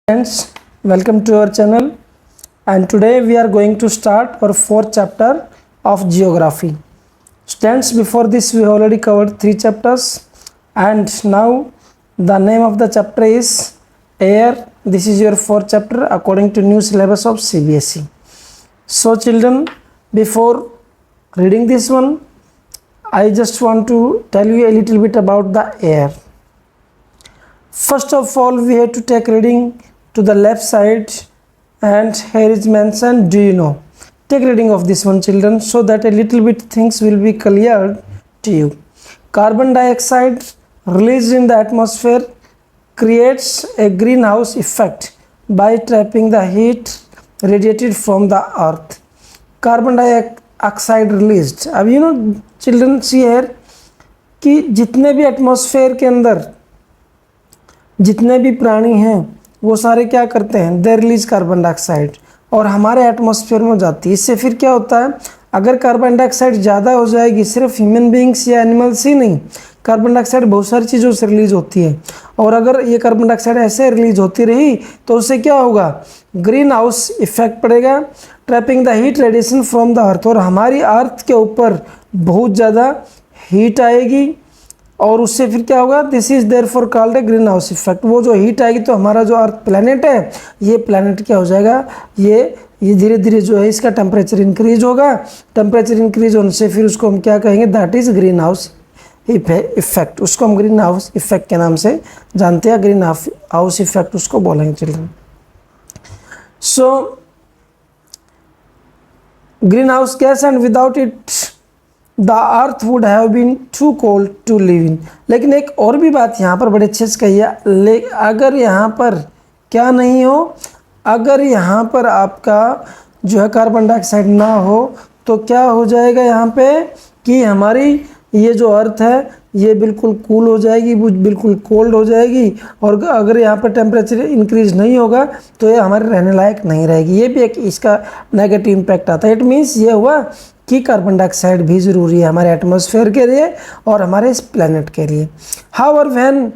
Friends, welcome to our channel, and today we are going to start our fourth chapter of geography. Students, before this we already covered 3 chapters, and now the name of the chapter is air. This is your fourth chapter according to new syllabus of CBSE. So children, before reading this one, I just want to tell you a little bit about the air. First of all, we have to take reading to the left side, and here is mentioned, do you know? Take reading of this one, children, so that a little bit things will be cleared to you. Carbon dioxide released in the atmosphere creates a greenhouse effect by trapping the heat radiated from the earth. Carbon dioxide released, अब children, see here कि जितने भी atmosphere के अंदर जितने भी प्राणी हैं वो सारे क्या करते हैं, दे रिलीज कार्बन डाइऑक्साइड और हमारे एटमॉस्फेयर में जाती है। इससे फिर क्या होता है, अगर कार्बन डाइऑक्साइड ज़्यादा हो जाएगी, सिर्फ ह्यूमन बींग्स या एनिमल्स ही नहीं, कार्बन डाइऑक्साइड बहुत सारी चीज़ों से रिलीज होती है, और अगर ये कार्बन डाइऑक्साइड ऐसे रिलीज होती रही तो उससे क्या होगा, ग्रीन हाउस इफेक्ट पड़ेगा, trapping the heat radiation from the अर्थ, और हमारी अर्थ के ऊपर बहुत ज़्यादा हीट आएगी और उससे फिर क्या होगा, this is there for called a green house effect. वो जो हीट आएगी तो हमारा जो अर्थ प्लैनेट है, ये प्लैनेट क्या हो जाएगा, ये धीरे धीरे जो है इसका टेम्परेचर इंक्रीज होगा। टेम्परेचर इंक्रीज होने से फिर उसको हम क्या कहेंगे, that is green house effect. उसको हम ग्रीन हाउस इफेक्ट के नाम से जानते हैं, ग्रीन हाउस इफेक्ट उसको बोलेंगे children. So green house gas and without it the earth would have been too cold to live in. लेकिन एक और भी बात यहाँ पर बड़े अच्छे से कही है, अगर यहाँ पर क्या नहीं हो, अगर यहाँ पर आपका जो है कार्बन डाइऑक्साइड ना हो तो क्या हो जाएगा यहाँ पे कि हमारी ये जो अर्थ है ये बिल्कुल कूल हो जाएगी, बिल्कुल कोल्ड हो जाएगी, और अगर यहाँ पर टेम्परेचर इंक्रीज नहीं होगा तो ये हमारे रहने लायक नहीं रहेगी। ये भी एक इसका नेगेटिव इम्पैक्ट आता है। इट मीन्स ये हुआ कि कार्बन डाइऑक्साइड भी ज़रूरी है हमारे एटमॉस्फेयर के लिए और हमारे इस प्लैनेट के लिए। However when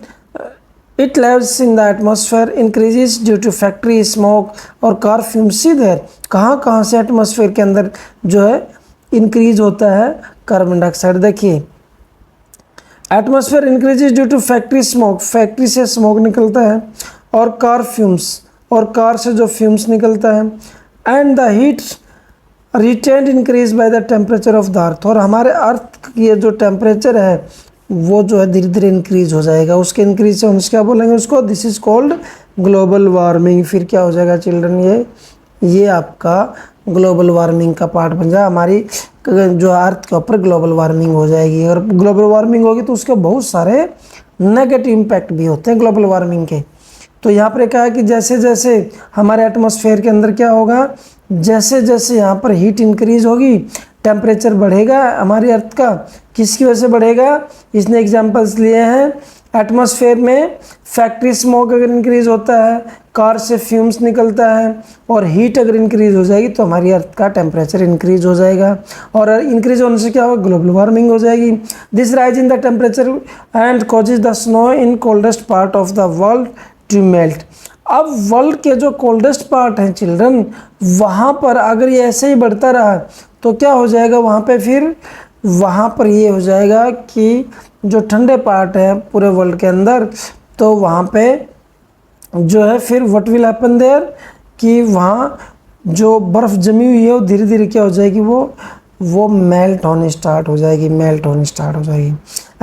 it levels in the atmosphere increases due to factory smoke और कार फ्यूम्स, सी देयर कहाँ से एटमॉस्फेयर के अंदर जो है इंक्रीज होता है कार्बन डाइऑक्साइड। देखिए, atmosphere increases due to factory smoke, factory से स्मोक निकलता है, और कार फ्यूम्स, और कार से जो फ्यूम्स निकलता है, and the heat retained increase by the temperature of the earth, और हमारे अर्थ की जो टेम्परेचर है वो जो है धीरे धीरे इंक्रीज हो जाएगा। उसके इंक्रीज से हम क्या बोलेंगे उसको, this is called global warming. फिर क्या हो जाएगा चिल्ड्रन, ये आपका ग्लोबल वार्मिंग का पार्ट बन जाए, हमारी जो अर्थ के ऊपर ग्लोबल वार्मिंग हो जाएगी। अगर ग्लोबल वार्मिंग होगी तो उसके बहुत सारे नेगेटिव इम्पैक्ट भी होते हैं ग्लोबल वार्मिंग के। तो यहाँ पर कहा है कि जैसे जैसे हमारे एटमॉस्फेयर के अंदर क्या होगा, जैसे जैसे यहाँ पर हीट इंक्रीज होगी, टेम्परेचर बढ़ेगा हमारी अर्थ का, किसकी वजह से बढ़ेगा, इसने एग्जांपल्स लिए हैं। एटमॉस्फेयर में फैक्ट्री स्मोक अगर इंक्रीज होता है, कार से फ्यूम्स निकलता है, और हीट अगर इंक्रीज हो जाएगी तो हमारी अर्थ का टेम्परेचर इंक्रीज हो जाएगा, और इंक्रीज होने से क्या होगा, ग्लोबल वार्मिंग हो जाएगी। This rise in the temperature and causes the snow in coldest part of the world to melt. अब वर्ल्ड के जो कोल्डेस्ट पार्ट हैं चिल्ड्रन, वहाँ पर अगर ये ऐसे ही बढ़ता रहा तो क्या हो जाएगा, वहाँ पे फिर वहाँ पर ये हो जाएगा कि जो ठंडे पार्ट है पूरे वर्ल्ड के अंदर, तो वहाँ पे जो है फिर व्हाट विल हैपन देयर, कि वहाँ जो बर्फ़ जमी हुई है वो धीरे धीरे क्या हो जाएगी, वो मेल्ट होने स्टार्ट हो जाएगी,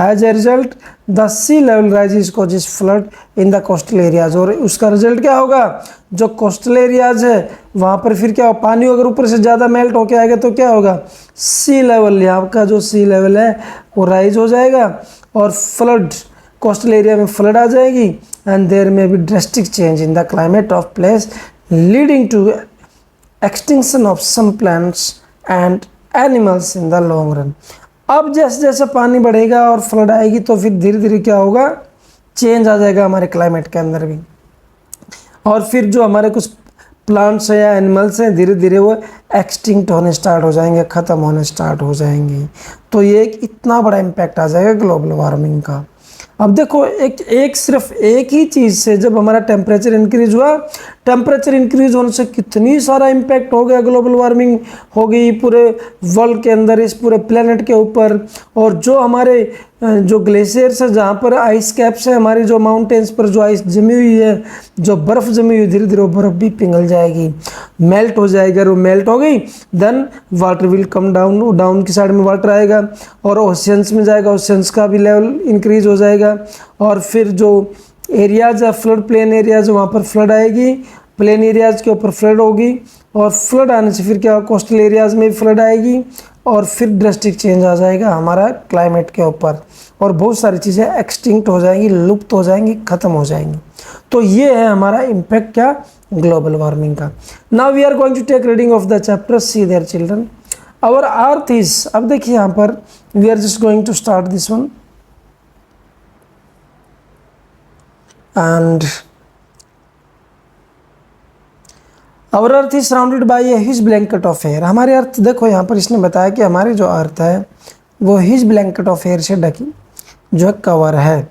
as a result the sea level rises causes flood in the coastal areas, और उसका रिजल्ट क्या होगा, जो कोस्टल एरियाज है वहाँ पर फिर क्या हो, पानी अगर ऊपर से ज़्यादा मेल्ट होके आएगा तो क्या होगा, सी लेवल, यहाँ का जो सी लेवल है वो राइज हो जाएगा, और फ्लड, कोस्टल एरिया में फ्लड आ जाएगी, and there may be drastic change in the climate of place leading to extinction of some plants and animals in the long run. अब जैसे जैसे पानी बढ़ेगा और फ्लड आएगी तो फिर धीरे धीरे क्या होगा, चेंज आ जाएगा हमारे क्लाइमेट के अंदर भी, और फिर जो हमारे कुछ प्लांट्स हैं या एनिमल्स हैं धीरे धीरे वो एक्सटिंक्ट होने स्टार्ट हो जाएंगे, ख़त्म होने स्टार्ट हो जाएंगे। तो ये एक इतना बड़ा इम्पैक्ट आ जाएगा ग्लोबल वार्मिंग का। अब देखो एक सिर्फ एक ही चीज़ से जब हमारा टेम्परेचर इंक्रीज हुआ, टेम्परेचर इंक्रीज होने से कितनी सारा इम्पैक्ट हो गया, ग्लोबल वार्मिंग हो गई पूरे वर्ल्ड के अंदर, इस पूरे प्लेनेट के ऊपर। और जो हमारे जो ग्लेशियर्स है, जहाँ पर आइस कैप्स है, हमारी जो माउंटेन्स पर जो आइस जमी हुई है, जो बर्फ़ जमी हुई, धीरे धीरे वो बर्फ़ भी पिघल जाएगी, मेल्ट हो जाएगी। अगर वो मेल्ट हो गई then water will come down, down की साइड में वाटर आएगा और ओशियंस में जाएगा, ओशियंस का भी लेवल इंक्रीज हो जाएगा। और फिर जो एरियाज है, फ्लड प्लेन एरियाज, वहाँ पर फ्लड आएगी, प्लेन एरियाज के ऊपर फ्लड होगी, और फ्लड आने से फिर क्या, कोस्टल एरियाज में भी फ्लड आएगी, और फिर ड्रास्टिक चेंज आ जाएगा हमारा क्लाइमेट के ऊपर, और बहुत सारी चीज़ें एक्सटिंक्ट हो जाएंगी, लुप्त हो जाएंगी, ख़त्म हो जाएंगी। तो ये है हमारा इम्पैक्ट क्या, ग्लोबल वार्मिंग का। Now we are going to take reading of the chapter, see there children. Our earth is, अब देखिए यहाँ पर we are just going to start this one, and our earth is surrounded by a huge blanket of air. हमारे earth, देखो यहाँ पर इसने बताया कि हमारी जो अर्थ है वो ह्यूज ब्लैंकेट ऑफ एयर से ढकी जो है, कवर है।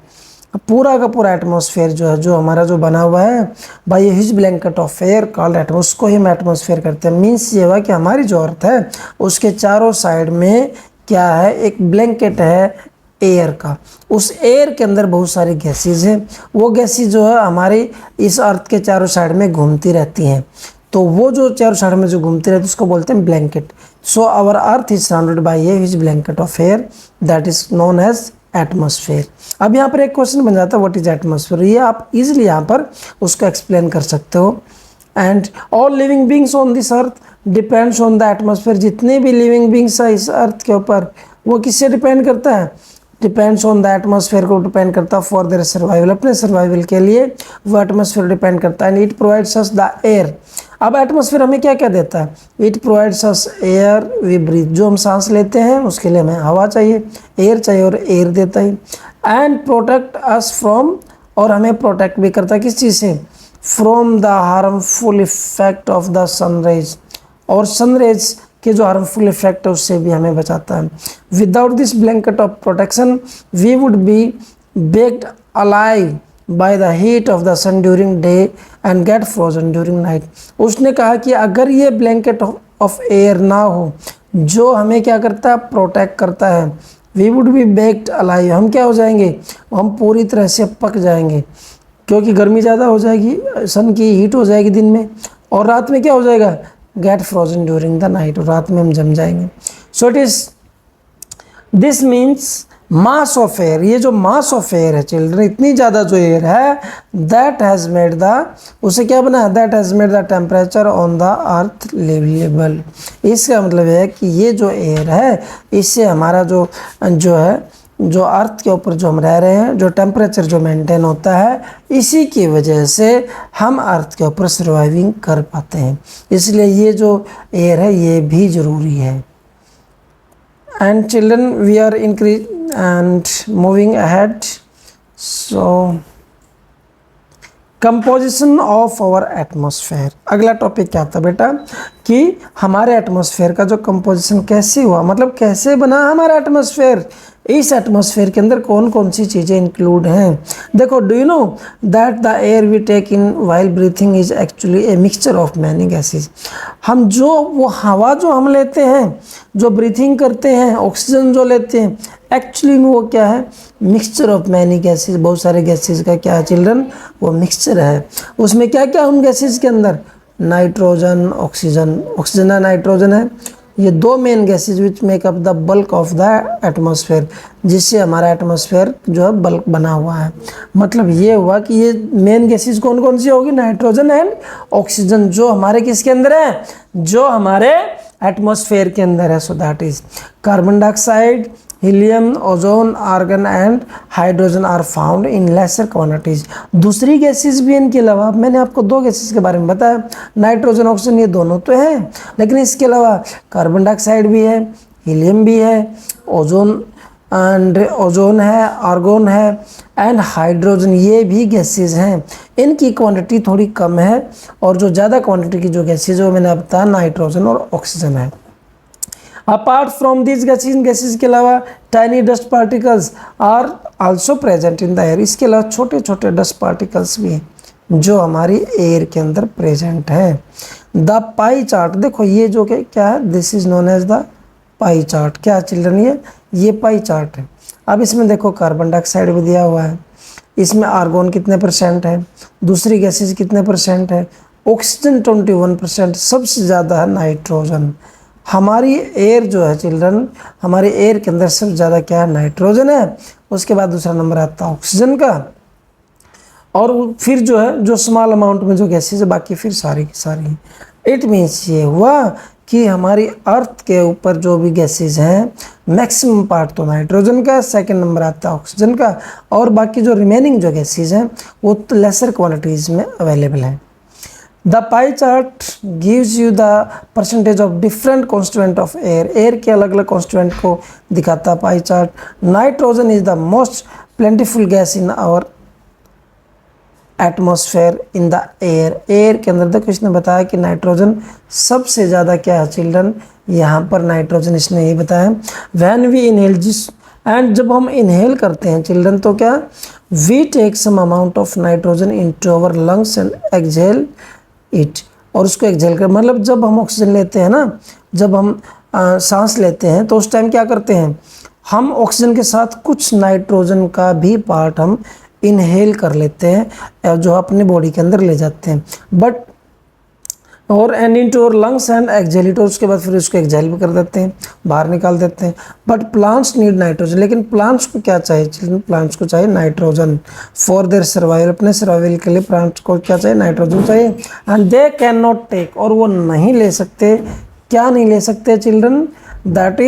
पूरा का पूरा एटमॉस्फेयर जो है, जो हमारा जो बना हुआ है by a huge blanket of air called atmosphere, उसको ही हम एटमॉस्फेयर करते हैं। मीन्स ये हुआ कि हमारी जो अर्थ है उसके चारों साइड में क्या है, एक ब्लैंकेट है एयर का। उस एयर के अंदर बहुत सारी गैसेज हैं, वो गैसेज जो है हमारी इस अर्थ के चारों साइड में घूमती रहती हैं। तो वो जो चारों साइड में जो घूमती रहती है उसको बोलते हैं blanket. So our earth is surrounded by a huge blanket of air that is known as atmosphere. अब यहाँ पर एक क्वेश्चन बन जाता है, व्हाट इज एटमॉस्फेयर। ये आप इजीली यहाँ पर उसको एक्सप्लेन कर सकते हो। And all living beings on this earth depends on the atmosphere. जितने भी लिविंग बींग्स है इस अर्थ के ऊपर, वो किससे डिपेंड करता है, डिपेंड्स ऑन द एटमॉस्फेयर को डिपेंड करता है फॉर देयर सर्वाइवल। अपने सर्वाइवल के लिए वो एटमॉस्फेयर डिपेंड करता है। And it provides us the air. अब एटमॉस्फेयर हमें क्या क्या देता है, it provides us air we breathe, जो हम सांस लेते हैं उसके लिए हमें हवा चाहिए, एयर चाहिए, और एयर देता है। एंड प्रोटेक्ट अस फ्रॉम, और हमें प्रोटेक्ट भी करता है किस चीज़ से, from the harmful effect of the sunrise, और सनराइज के जो हार्मफुल इफेक्ट है उससे भी हमें बचाता है। Without this blanket of protection we would be baked alive by the heat of the sun during day and get frozen during night. उसने कहा कि अगर ये ब्लैंकेट ऑफ एयर ना हो जो हमें क्या करता है, प्रोटेक्ट करता है, we would be baked alive, हम क्या हो जाएंगे, हम पूरी तरह से पक जाएंगे, क्योंकि गर्मी ज़्यादा हो जाएगी, सन की हीट हो जाएगी दिन में, और रात में क्या हो जाएगा, get frozen during the night, और रात में हम जम जाएंगे। So it is, this means mass of air, ये जो मास ऑफ एयर है चिल्ड्रन, इतनी ज़्यादा जो एयर है, दैट हैज़ मेड द, उसे क्या बना, that has made the temperature on the earth liveable. इसका मतलब है कि ये जो एयर है इससे हमारा जो है, जो अर्थ के ऊपर जो हम रह रहे हैं, जो टेम्परेचर जो मेंटेन होता है, इसी की वजह से हम अर्थ के ऊपर सर्वाइविंग कर पाते हैं। इसलिए ये जो एयर है ये भी ज़रूरी है। And children we are increase and moving ahead. So composition of our atmosphere, अगला टॉपिक क्या था बेटा, कि हमारे एटमॉस्फेयर का जो कंपोजिशन कैसे हुआ, मतलब कैसे बना हमारा एटमॉस्फेयर, इस एटमॉस्फेयर के अंदर कौन कौन सी चीज़ें इंक्लूड हैं। देखो, do you know that the air we take in while breathing is actually a mixture of many gases. हम जो वो हवा जो हम लेते हैं, जो ब्रीथिंग करते हैं, ऑक्सीजन जो लेते हैं, एक्चुअली वो क्या है, मिक्सचर ऑफ मैनी गैसेज, बहुत सारे गैसेज का क्या है चिल्ड्रन, वो मिक्सचर है। उसमें क्या क्या उन गैसेज के अंदर, नाइट्रोजन, ऑक्सीजन, ऑक्सीजन है, नाइट्रोजन है, ये दो main gases which make up the bulk of the atmosphere, जिससे हमारा एटमॉस्फेयर जो है बल्क बना हुआ है। मतलब ये हुआ कि ये मेन गैसेज कौन कौन सी होगी, नाइट्रोजन एंड ऑक्सीजन, जो हमारे किसके अंदर है, जो हमारे एटमॉस्फेयर के अंदर है। So that is carbon dioxide, helium, ozone, argon and hydrogen are found in lesser quantities. दूसरी गैसेस भी इनके अलावा, मैंने आपको दो गैसेस के बारे में बताया, नाइट्रोजन, ऑक्सीजन, ये दोनों तो हैं, लेकिन इसके अलावा कार्बन डाइऑक्साइड भी है, हीलियम भी है, ओजोन है, आर्गोन है एंड हाइड्रोजन, ये भी गैसेज हैं। इनकी क्वांटिटी थोड़ी कम है, और जो ज़्यादा क्वांटिटी की जो गैसेज है वो मैंने बताया नाइट्रोजन और ऑक्सीजन है। अपार्ट फ्रॉम दीज गैसेज, इन गैसेज के अलावा tiny dust particles are also present in the air, इसके अलावा छोटे छोटे डस्ट पार्टिकल्स भी हैं जो हमारी एयर के अंदर प्रेजेंट है। द पाई चार्ट, देखो ये जो क्या है, this is known as the pie chart. क्या चिल्ड्रन, ये पाई चार्ट है। अब इसमें देखो कार्बन डाइऑक्साइड भी दिया हुआ है, इसमें आर्गोन कितने परसेंट है, दूसरी गैसेज कितने परसेंट है, ऑक्सीजन 21%, सबसे ज़्यादा है नाइट्रोजन। हमारी एयर जो है चिल्ड्रन, हमारे एयर के अंदर सबसे ज़्यादा क्या है, नाइट्रोजन है। उसके बाद दूसरा नंबर आता है ऑक्सीजन का, और फिर जो है जो स्मॉल अमाउंट में जो गैसेज है बाकी फिर सारी की सारी। इट मीन्स ये हुआ कि हमारी अर्थ के ऊपर जो भी गैसेज हैं मैक्सिमम पार्ट तो नाइट्रोजन का, सेकंड नंबर आता है ऑक्सीजन का, और बाकी जो रिमेनिंग जो गैसेज हैं वो तो लेसर क्वांटिटीज़ में अवेलेबल है। The pie chart gives you the percentage of different constituent of air, air के अलग अलग कॉन्स्टिट्यूएंट को दिखाता है pie chart. Nitrogen is the most plentiful gas in our atmosphere in the air, air के अंदर देखो इसने बताया कि नाइट्रोजन सबसे ज़्यादा क्या है चिल्ड्रन, यहाँ पर नाइट्रोजन इसने ये बताया। व्हेन वी इनहेल जिस, एंड जब हम इनहेल करते हैं चिल्ड्रन तो क्या, we take some amount of nitrogen into our lungs and exhale it, और उसको एक्सहेल कर, मतलब जब हम ऑक्सीजन लेते हैं ना, जब हम सांस लेते हैं तो उस टाइम क्या करते हैं, हम ऑक्सीजन के साथ कुछ नाइट्रोजन का भी पार्ट हम इनहेल कर लेते हैं जो अपनी बॉडी के अंदर ले जाते हैं। बट और and into our lungs and exhale it, और उसके बाद फिर उसको एक्सहेल भी कर देते हैं, बाहर निकाल देते हैं। बट प्लांट्स नीड नाइट्रोजन, लेकिन प्लांट्स को क्या चाहिए चिल्ड्रन, प्लांट्स को चाहिए नाइट्रोजन फॉर देयर सर्वाइवल, अपने सर्वाइवल के लिए प्लांट्स को क्या चाहिए, नाइट्रोजन चाहिए। And they can not take, और वो नहीं ले सकते, क्या नहीं ले सकते children, that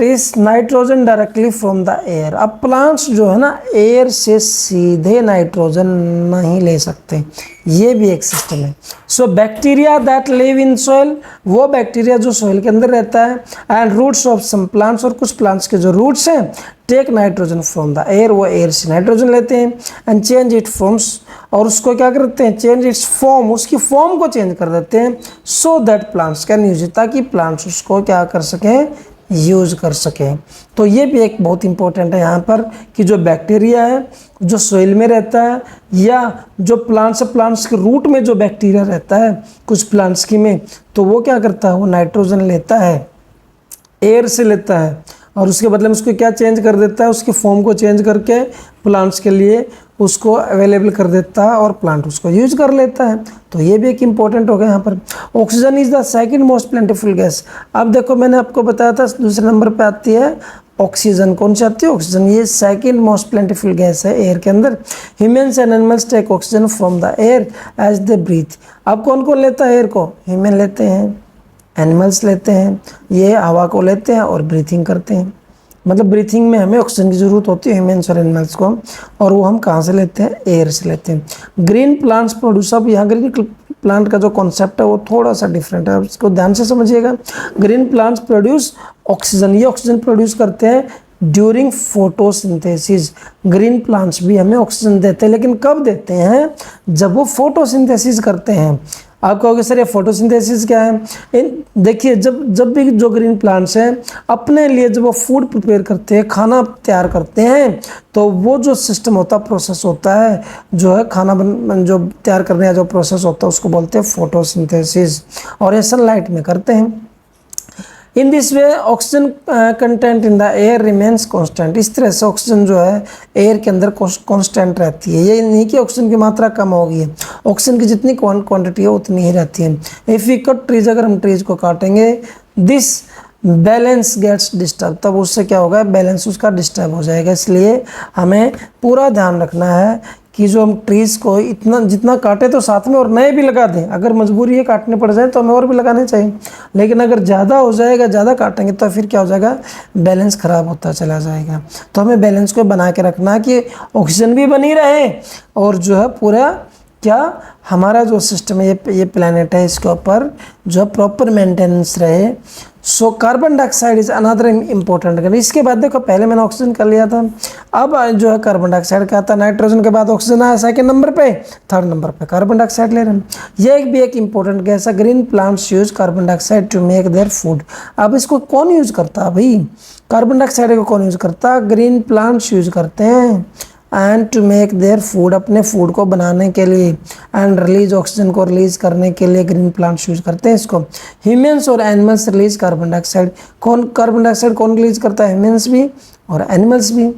is nitrogen directly from the air. अब प्लांट्स जो है ना एयर से सीधे नाइट्रोजन नहीं ले सकते, ये भी एक सिस्टम है। So bacteria that live in soil, वो बैक्टीरिया जो सॉइल के अंदर रहता है, and roots of some plants, और कुछ प्लांट्स के जो रूट्स हैं, take nitrogen from the air, वो एयर से नाइट्रोजन लेते हैं, एंड चेंज इट फॉर्म्स, और उसको क्या करते हैं, चेंज इट्स फॉर्म, उसकी फॉर्म को चेंज कर देते हैं, so that plants can use it, ताकि प्लांट्स उसको क्या कर सकें, यूज कर सकें। तो ये भी एक बहुत इंपॉर्टेंट है यहाँ पर कि जो बैक्टीरिया है जो सोइल में रहता है, या जो प्लांट्स के रूट में जो बैक्टीरिया रहता है कुछ प्लांट्स की में, तो वो क्या करता है, वो नाइट्रोजन लेता है, एयर से लेता है, और उसके बदले में उसको क्या चेंज कर देता है, उसकी फॉर्म को चेंज करके प्लांट्स के लिए उसको अवेलेबल कर देता है, और प्लांट उसको यूज कर लेता है। तो ये भी एक इम्पॉर्टेंट हो गया यहाँ पर। Oxygen is the second most plentiful gas. अब देखो मैंने आपको बताया था दूसरे नंबर पे आती है ऑक्सीजन। कौन सी आती है, ऑक्सीजन। ये सेकंड मोस्ट प्लेंटिफुल गैस है एयर के अंदर। Humans and animals take oxygen from the air as they breathe. अब कौन कौन लेता है एयर को, ह्यूमन लेते हैं, एनिमल्स लेते हैं, ये हवा को लेते हैं और ब्रीथिंग करते हैं। मतलब ब्रीथिंग में हमें ऑक्सीजन की ज़रूरत होती है ह्यूमन्स और एनिमल्स को, और वो हम कहाँ से लेते हैं, एयर से लेते हैं। ग्रीन प्लांट्स प्रोड्यूस, अब यहाँ ग्रीन प्लांट का जो कॉन्सेप्ट है वो थोड़ा सा डिफरेंट है, इसको ध्यान से समझिएगा। ग्रीन प्लांट्स प्रोड्यूस ऑक्सीजन, ये ऑक्सीजन प्रोड्यूस करते हैं ड्यूरिंग फोटोसिंथेसिस। ग्रीन प्लांट्स भी हमें ऑक्सीजन देते हैं, लेकिन कब देते हैं, जब वो फोटोसिंथेसिस करते हैं। आप कहोगे सर ये फोटोसिंथेसिस क्या है। देखिए जब भी जो ग्रीन प्लांट्स हैं अपने लिए जब वो फूड प्रिपेयर करते हैं, खाना तैयार करते हैं, तो वो जो सिस्टम होता है, प्रोसेस होता है, जो है खाना जो तैयार करने का जो प्रोसेस होता है उसको बोलते हैं फोटोसिंथेसिस, और ये सनलाइट में करते हैं। In this way oxygen content in the air remains constant. इस तरह से ऑक्सीजन जो है एयर के अंदर कांस्टेंट रहती है। ये नहीं कि ऑक्सीजन की मात्रा कम होगी, ऑक्सीजन की जितनी क्वांटिटी है उतनी ही रहती है। इफ़ वी कट ट्रीज, अगर हम ट्रीज को काटेंगे, दिस बैलेंस गेट्स डिस्टर्ब, तब उससे क्या होगा, बैलेंस उसका डिस्टर्ब हो जाएगा। इसलिए हमें पूरा ध्यान रखना है कि जो हम ट्रीज़ को इतना जितना काटे तो साथ में और नए भी लगा दें। अगर मजबूरी है काटने पड़ जाए तो हमें और भी लगाने चाहिए, लेकिन अगर ज़्यादा हो जाएगा, ज़्यादा काटेंगे तो फिर क्या हो जाएगा, बैलेंस ख़राब होता चला जाएगा। तो हमें बैलेंस को बना के रखना है कि ऑक्सीजन भी बनी रहे और जो है पूरा क्या हमारा जो सिस्टम है ये प्लैनेट है, इसके ऊपर जो प्रॉपर मेंटेनेंस रहे। So carbon dioxide is another important. इसके बाद देखो, पहले मैंने ऑक्सीजन कर लिया था, अब जो है कार्बन डाइऑक्साइड का आता है, नाइट्रोजन के बाद ऑक्सीजन आया सेकंड नंबर पे, थर्ड नंबर पे कार्बन डाइऑक्साइड ले रहे हैं। ये एक भी एक इंपॉर्टेंट गैस है। Green plants use carbon dioxide to make their food. अब इसको कौन यूज करता है भाई? कार्बन डाइऑक्साइड को कौन यूज करता है? ग्रीन प्लांट्स यूज करते हैं। And to make their food, अपने फूड को बनाने के लिए, एंड रिलीज ऑक्सीजन को रिलीज करने के लिए ग्रीन प्लांट्स यूज करते हैं इसको। ह्यूमंस और एनिमल्स रिलीज कार्बन डाइऑक्साइड। कौन कार्बन डाइऑक्साइड कौन रिलीज करता है? ह्यूमंस भी और एनिमल्स भी।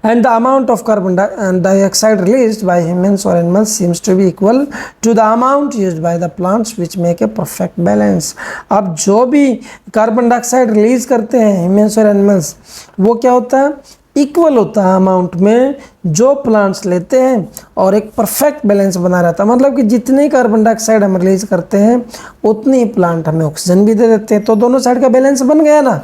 And the amount of carbon dioxide released by humans or animals seems to be equal to the amount used by the plants, which make a perfect balance. अब जो भी carbon dioxide release करते हैं humans और animals, वो क्या होता है? इक्वल होता है अमाउंट में जो प्लांट्स लेते हैं, और एक परफेक्ट बैलेंस बना रहता है। मतलब कि जितनी कार्बन डाइऑक्साइड हम रिलीज करते हैं उतनी प्लांट हमें ऑक्सीजन भी दे देते हैं, तो दोनों साइड का बैलेंस बन गया ना।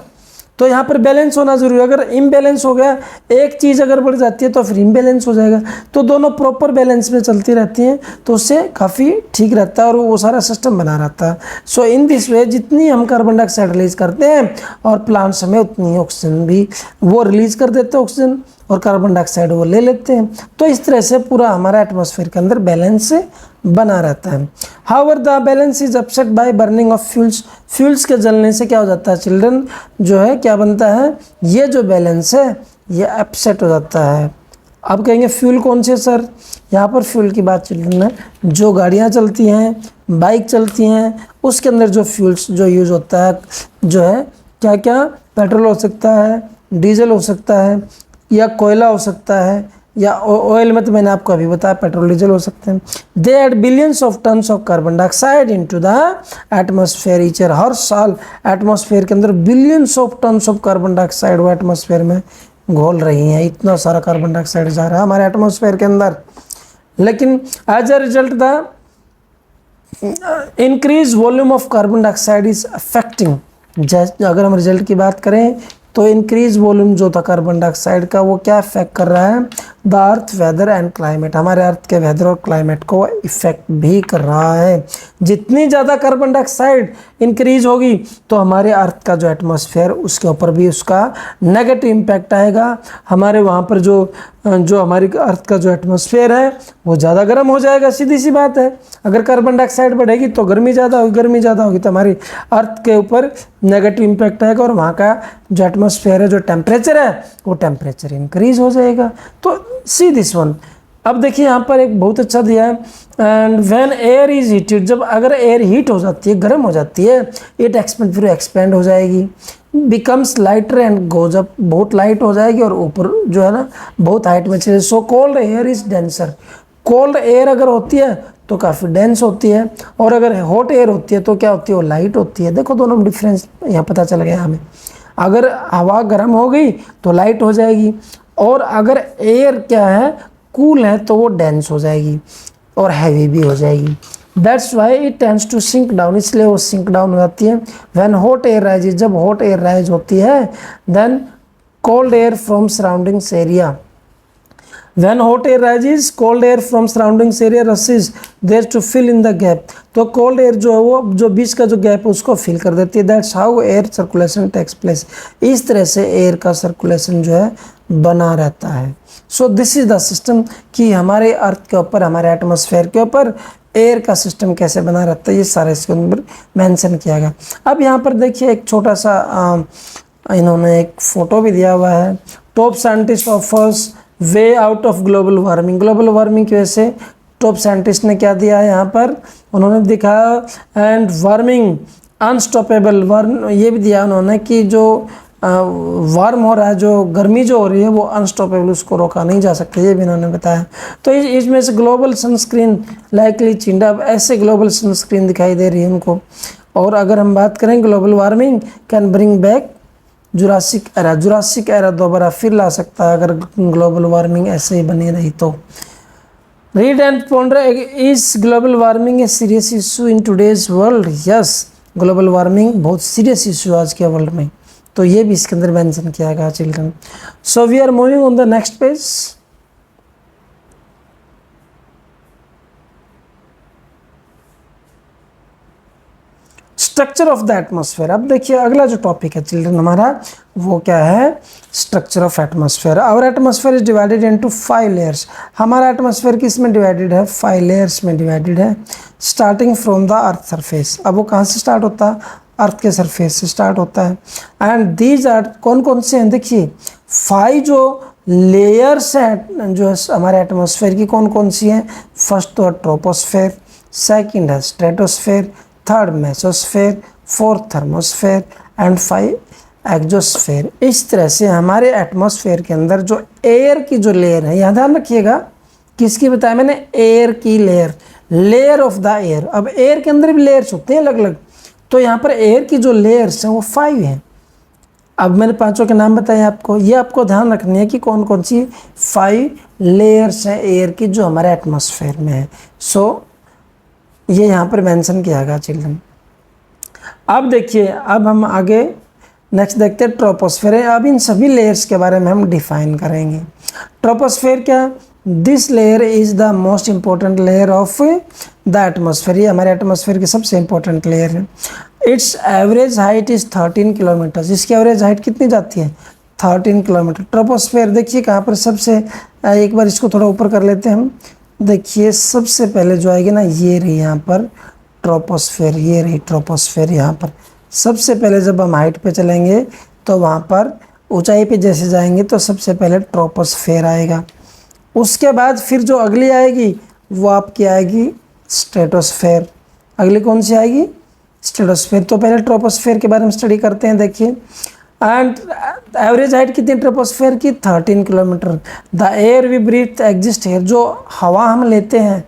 तो यहाँ पर बैलेंस होना जरूरी है। अगर इम्बैलेंस हो गया, एक चीज़ अगर बढ़ जाती है तो फिर इम्बैलेंस हो जाएगा। तो दोनों प्रॉपर बैलेंस में चलती रहती हैं, तो उससे काफ़ी ठीक रहता है और वो सारा सिस्टम बना रहता है। सो इन दिस वे जितनी हम कार्बन डाइऑक्साइड रिलीज करते हैं और प्लांट्स हमें उतनी ऑक्सीजन भी वो रिलीज कर देते हैं, ऑक्सीजन और कार्बन डाइऑक्साइड वो ले लेते हैं। तो इस तरह से पूरा हमारा एटमॉस्फेयर के अंदर बैलेंस बना रहता है। However the balance is upset by burning of fuels. Fuels के जलने से क्या हो जाता है चिल्ड्रन? जो है क्या बनता है? ये जो बैलेंस है ये अपसेट हो जाता है। अब कहेंगे फ्यूल कौन से सर? यहाँ पर फ्यूल की बात चिल्ड्रन है, जो गाड़ियाँ चलती हैं, बाइक चलती हैं, उसके अंदर जो फ्यूल्स जो यूज़ होता है, जो है क्या क्या? पेट्रोल हो सकता है, डीजल हो सकता है, या कोयला हो सकता है, या ऑयल में तो मैंने आपको अभी बताया पेट्रोल डीजल हो सकते हैं। They add billions of tons of carbon dioxide into the atmosphere each year. हर साल एटमॉस्फेयर के अंदर billions of tons of carbon dioxide वो एटमॉस्फेयर में घोल रही हैं। इतना सारा कार्बन डाइऑक्साइड जा रहा है हमारे एटमॉस्फेयर के अंदर। लेकिन as a result the increase volume of carbon dioxide is affecting. अगर हम रिजल्ट की बात करें तो इंक्रीज वॉल्यूम जो था कार्बन डाइऑक्साइड का, वो क्या इफेक्ट कर रहा है? The earth weather and climate. हमारे अर्थ के वेदर और क्लाइमेट को इफेक्ट भी कर रहा है। जितनी ज़्यादा कार्बन डाइऑक्साइड इंक्रीज होगी तो हमारे अर्थ का जो एटमॉस्फेयर उसके ऊपर भी उसका नेगेटिव इम्पैक्ट आएगा। हमारे वहाँ पर जो हमारी अर्थ का जो एटमॉस्फेयर है वो ज़्यादा गर्म हो जाएगा। सीधी सी बात है, अगर कार्बन डाइऑक्साइड बढ़ेगी तो गर्मी ज़्यादा होगी, गर्मी ज़्यादा होगी तो हमारी अर्थ के ऊपर नेगेटिव इम्पैक्ट आएगा, और वहाँ का जो एटमॉस्फेयर है, जो टेम्परेचर है, वो टेम्परेचर इंक्रीज हो जाएगा। तो सी दिस वन। अब देखिए यहाँ पर एक बहुत अच्छा दिया है, and when air is heated. जब अगर एयर हीट हो जाती है, गर्म हो जाती है, इट एक्सपेंड हो जाएगी, becomes lighter and goes up. बहुत लाइट हो जाएगी और ऊपर जो है ना बहुत हाइट में चले। So cold air is denser. Cold air अगर होती है तो काफ़ी डेंस होती है, और अगर हॉट एयर होती है तो क्या होती है? वो लाइट होती है। देखो दोनों में डिफरेंस यहाँ पता चल गया हमें। अगर हवा गर्म हो गई तो लाइट हो जाएगी, और अगर एयर क्या है? कूल है, तो वो डेंस हो जाएगी और हैवी भी हो जाएगी। That's why it tends to sink down. इसलिए वो सिंक डाउन हो जाती है। व्हेन हॉट एयर राइजेज, जब हॉट एयर राइज होती है, then cold air from surroundings area. When hot air rises, cold air from surroundings area rushes there to fill in the gap. तो cold air जो है वो जो बीच का जो गैप है उसको फिल कर देती है। That's how air circulation takes place. इस तरह से एयर का सर्कुलेशन जो है बना रहता है। So this is the system कि हमारे अर्थ के ऊपर, हमारे एटमॉस्फेयर के ऊपर एयर का सिस्टम कैसे बना रहता है, ये सारा इसके अंदर मेंशन किया गया। अब यहाँ पर देखिए एक छोटा सा इन्होंने एक फोटो भी दिया हुआ है। Top scientist offers way out of global warming. Global warming की वजह से टॉप साइंटिस्ट ने क्या दिया है यहाँ पर? उन्होंने दिखाया एंड वार्मिंग अनस्टॉपेबल। वार्म ये भी दिया उन्होंने कि जो वार्म हो रहा है, जो गर्मी जो हो रही है वो अनस्टॉपेबल, उसको रोका नहीं जा सकता, ये भी इन्होंने बताया। तो इसमें से ग्लोबल सनस्क्रीन लाइकली चेंज। अब ऐसे ग्लोबल सनस्क्रीन दिखाई दे रही है उनको। और अगर हम बात करें global warming can bring back Jurassic era. Jurassic era दोबारा फिर ला सकता है अगर ग्लोबल वार्मिंग ऐसे ही बनी रही तो। Read and ponder, is global warming a serious issue in today's world? Yes, global warming बहुत सीरियस इशू आज के वर्ल्ड में, तो ये भी इसके अंदर मेंशन किया गया children. So we are moving on the next page. Structure of the atmosphere. अब देखिए अगला जो टॉपिक है चिल्ड्रन हमारा वो क्या है, structure of atmosphere. Our atmosphere is divided into 5 layers. हमारा एटमॉस्फेयर किस में डिवाइडेड है, 5 लेयर्स में डिवाइडेड है, starting from the earth surface. अब वो कहाँ से स्टार्ट होता है, अर्थ के सरफेस से स्टार्ट होता है। एंड दीज आर कौन कौन से हैं, देखिए 5 जो लेयर्स हैं जो हमारे एटमॉस्फेयर की कौन कौन सी हैं। फर्स्ट तो है ट्रोपोस्फेयर, सेकंड है stratosphere, third mesosphere, fourth thermosphere and 5 exosphere. इस तरह से हमारे एटमॉस्फेयर के अंदर जो एयर की जो लेयर है, यहाँ ध्यान रखिएगा किसकी बताया मैंने, एयर की layer, layer of the air. अब एयर के अंदर भी लेयर्स होते हैं अलग अलग, तो यहाँ पर एयर की जो लेयर्स हैं वो 5 हैं। अब मैंने 5 के नाम बताए आपको, ये आपको ध्यान रखनी है कि कौन कौन सी 5 लेयर्स हैं एयर की जो हमारे एटमॉस्फेयर में है। सो ये यहाँ पर मेंशन किया गया चिल्ड्रन। अब देखिए अब हम आगे नेक्स्ट देखते हैं ट्रोपोस्फेयर। अब इन सभी लेयर्स के बारे में हम डिफाइन करेंगे। ट्रोपोस्फेयर क्या, this layer is the most important layer of the atmosphere. ये हमारे एटमॉस्फेयर की सबसे इंपॉर्टेंट लेयर है। It's average height is 13 kilometre. इसकी एवरेज हाइट कितनी जाती है, 13 किलोमीटर। ट्रोपोस्फेयर देखिए कहाँ पर सबसे, एक बार इसको थोड़ा ऊपर कर लेते हैं हम। देखिए सबसे पहले जो आएगी ना, ये रही यहाँ पर ट्रोपोस्फेयर, ये रही ट्रोपोस्फेयर। यहाँ पर सबसे पहले जब हम हाइट पे चलेंगे तो वहाँ पर ऊंचाई पे जैसे जाएंगे तो सबसे पहले ट्रोपोस्फेयर आएगा। उसके बाद फिर जो अगली आएगी वो आपकी आएगी स्ट्रेटोस्फेयर। अगली कौन सी आएगी, स्ट्रेटोस्फेयर। तो पहले ट्रोपोस्फेयर के बारे में स्टडी करते हैं। देखिए एंड एवरेज हाइट कितनी ट्रोपोस्फेयर की, 13 kilometre. The air we breathe exist here, जो हवा हम लेते हैं,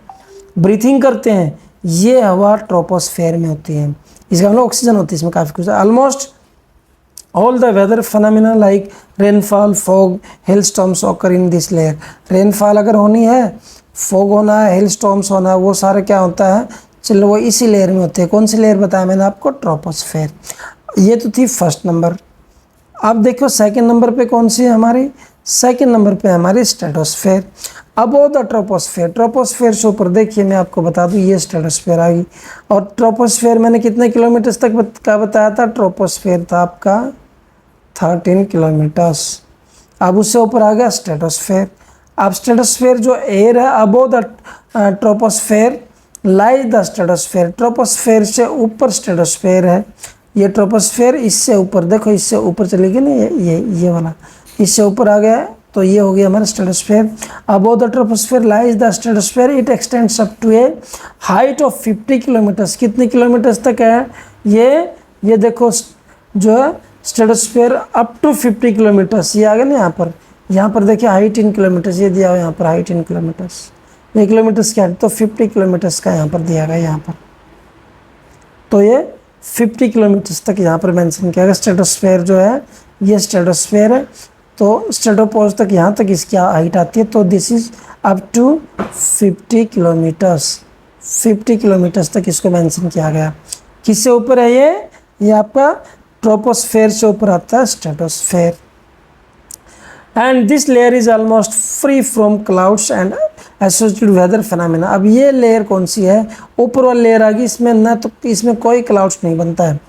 ब्रीथिंग करते हैं, ये हवा ट्रोपोस्फेयर में होती है। इसका मतलब ऑक्सीजन होती है इसमें काफ़ी कुछ। Almost all the weather phenomena like rainfall, fog, hail storms occur in this layer. Rainfall अगर होनी है, फॉग होना है, हेल स्टॉर्म्स होना है, वो सारा क्या होता है, चलो वो इसी लेयर में होते हैं। कौन सी लेयर बताया मैंने आपको, ट्रोपोस्फेयर। ये तो थी फर्स्ट नंबर। अब देखो सेकंड नंबर पे कौन सी है हमारी, सेकंड नंबर पे हमारी stratosphere. Above the troposphere, troposphere से ऊपर देखिए मैं आपको बता दूं ये स्ट्रेटोस्फेयर आ गई। और ट्रोपोस्फेयर मैंने कितने किलोमीटर्स तक का बताया था, ट्रोपोस्फेयर था आपका 13 किलोमीटर्स। अब उससे ऊपर आ गया स्ट्रेटोस्फेयर। अब स्ट्रेटोस्फेयर जो एयर है, above the troposphere lies the stratosphere. Troposphere से ऊपर स्ट्रेटोस्फेयर है। ये ट्रोपोस्फेयर इससे ऊपर, देखो इससे ऊपर चलेगी ना, ये वाला इससे ऊपर आ गया, तो ये हो गया हमारा stratosphere. Above the troposphere lies the stratosphere, it extends up to a height of 50 kilometres. कितने किलोमीटर्स तक है ये देखो जो है स्ट्रेटोस्फेयर अप टू 50 किलोमीटर्स। ये आ गया ना यहाँ पर देखिए हाइट इन किलोमीटर्स, ये दिया हुआ यहाँ पर हाइट इन किलोमीटर्स। ये किलोमीटर्स क्या है, तो 50 किलोमीटर्स का यहाँ पर दिया गया यहाँ पर, तो ये 50 किलोमीटर्स तक यहाँ पर मेंशन किया गया। स्ट्रेटोस्फेयर जो है ये स्ट्रेटोस्फेयर है, तो स्ट्रेटोपोज तक यहाँ तक इसकी हाइट आती है। तो this is up to 50 kilometres, 50 kilometres तक इसको मेंशन किया गया। किससे ऊपर है ये आपका ट्रोपोस्फेयर से ऊपर आता है stratosphere. And this layer is almost free from clouds and associated weather phenomena. अब ये लेयर कौन सी है, ऊपर वाली लेयर आ गई, इसमें ना तो इसमें कोई क्लाउड्स नहीं बनता है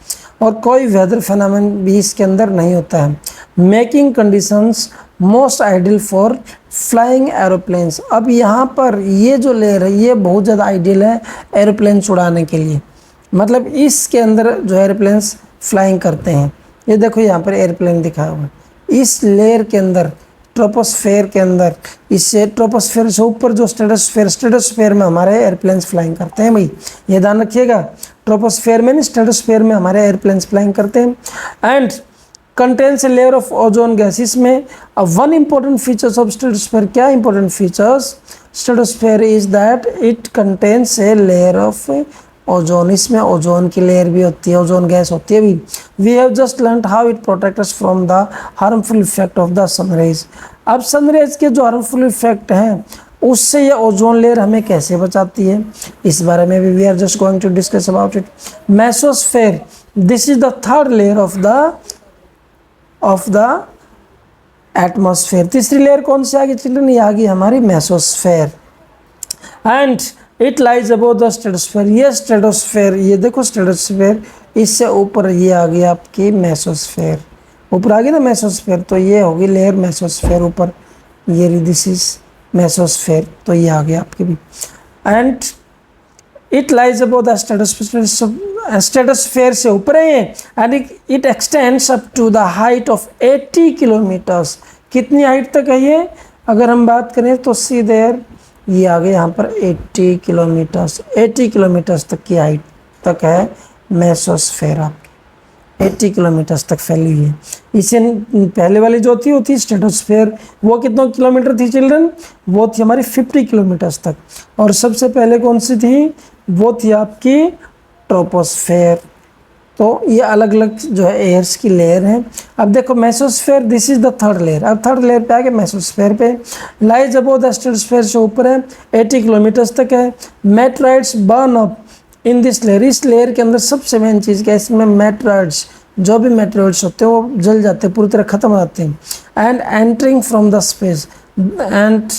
और कोई वेदर फिनोमेना भी इसके अंदर नहीं होता है। Making conditions most ideal for flying aeroplanes. अब यहाँ पर ये जो लेयर है ये बहुत ज़्यादा आइडियल है एरोप्लेन्स उड़ाने के लिए। मतलब इसके अंदर जो एरोप्लेन्स फ्लाइंग करते हैं, ये देखो यहाँ पर एयरप्लेन दिखाया हुआ है इस लेयर के अंदर, ट्रोपोस्फेयर के अंदर। इससे ट्रोपोस्फेयर से ऊपर जो स्ट्रेटोस्फेयर में हमारे एयरप्लेन्स फ्लाइंग करते हैं भाई, ये ध्यान रखिएगा। ट्रोपोस्फेयर में नहीं, स्ट्रेटोस्फेयर में हमारे एयरप्लेन्स फ्लाइंग करते हैं। And contains a layer of ozone gas. इसमें one important features of stratosphere, क्या important features stratosphere is that it contains a layer of ozone. इसमें ओजोन की लेयर भी होती है, ओजोन गैस होती है भी। We have just learn how it protect us from the harmful effect of the sunrays. अब सनरेज के जो हार्मफुल इफेक्ट हैं उससे ये ओजोन लेयर हमें कैसे बचाती है, इस बारे में भी we are just going to discuss about it. Mesosphere, this is the third layer of the atmosphere. तीसरी लेयर कौन सी आ गई चिल्ड्रन, ये आ गई हमारी mesosphere. And it lies above the stratosphere, ये स्ट्रेटोस्फेयर, ये देखो स्ट्रेटोस्फेयर, इससे ऊपर ये आ गई आपकी मेसोस्फेयर, ऊपर आ गई ना मेसोस्फेयर, तो ये होगी लेयर मेसोस्फेयर ऊपर, ये दिस इज मेसोस्फेयर, तो ये आ गया आपकी भी। And it lies above the stratosphere, stratosphere से ऊपर है ये, and it extends up to the height of 80 kilometres. कितनी हाइट तक है ये, अगर हम बात करें तो सी देयर, ये आ गए यहाँ पर 80 किलोमीटर्स, 80 किलोमीटर्स तक की हाइट तक है मेसोस्फेयर आपकी, 80 किलोमीटर्स तक फैली हुई है। इसे पहले वाली जो थी वो थी स्ट्रेटोस्फेयर, वो कितने किलोमीटर थी चिल्ड्रन, वो थी हमारी 50 किलोमीटर्स तक। और सबसे पहले कौन सी थी, वो थी आपकी ट्रोपोस्फेयर। तो ये अलग अलग जो है एयर्स की लेयर हैं। अब देखो mesosphere, this is the third layer. अब थर्ड लेयर पे आ गए मेसोस्फेयर पे, लाइज अबव द स्ट्रेटोस्फेयर से ऊपर है, 80 किलोमीटर्स तक है। Meteorites burn up in this layer, इस लेयर के अंदर सबसे मेन चीज़ क्या है, इसमें मेटेराइट्स, जो भी मेटेराइट्स होते हैं वो जल जाते हैं, पूरी तरह खत्म हो जाते हैं। And entering from the space, and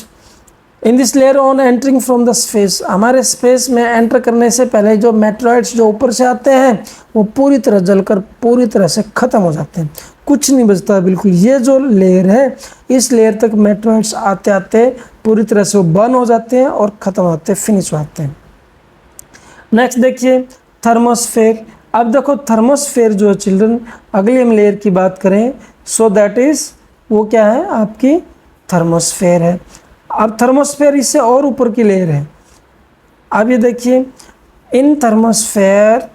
in this layer on entering from the space, हमारे स्पेस में एंटर करने से पहले जो मेटेराइट्स जो ऊपर से आते हैं वो पूरी तरह जलकर पूरी तरह से ख़त्म हो जाते हैं, कुछ नहीं बचता बिल्कुल। ये जो लेयर है, इस लेयर तक मेटेराइट्स आते आते पूरी तरह से वो बर्न हो जाते हैं और ख़त्म हो जाते हैं, फिनिश हो जाते हैं। नेक्स्ट देखिए थर्मोस्फेयर। अब देखो थर्मोस्फेयर जो है चिल्ड्रन, अगली हम लेयर की बात करें, सो दैट इज़ वो क्या है आपकी थर्मोस्फेयर है। अब थर्मोस्फेयर इससे और ऊपर की लेयर है। अब ये देखिए, in thermosphere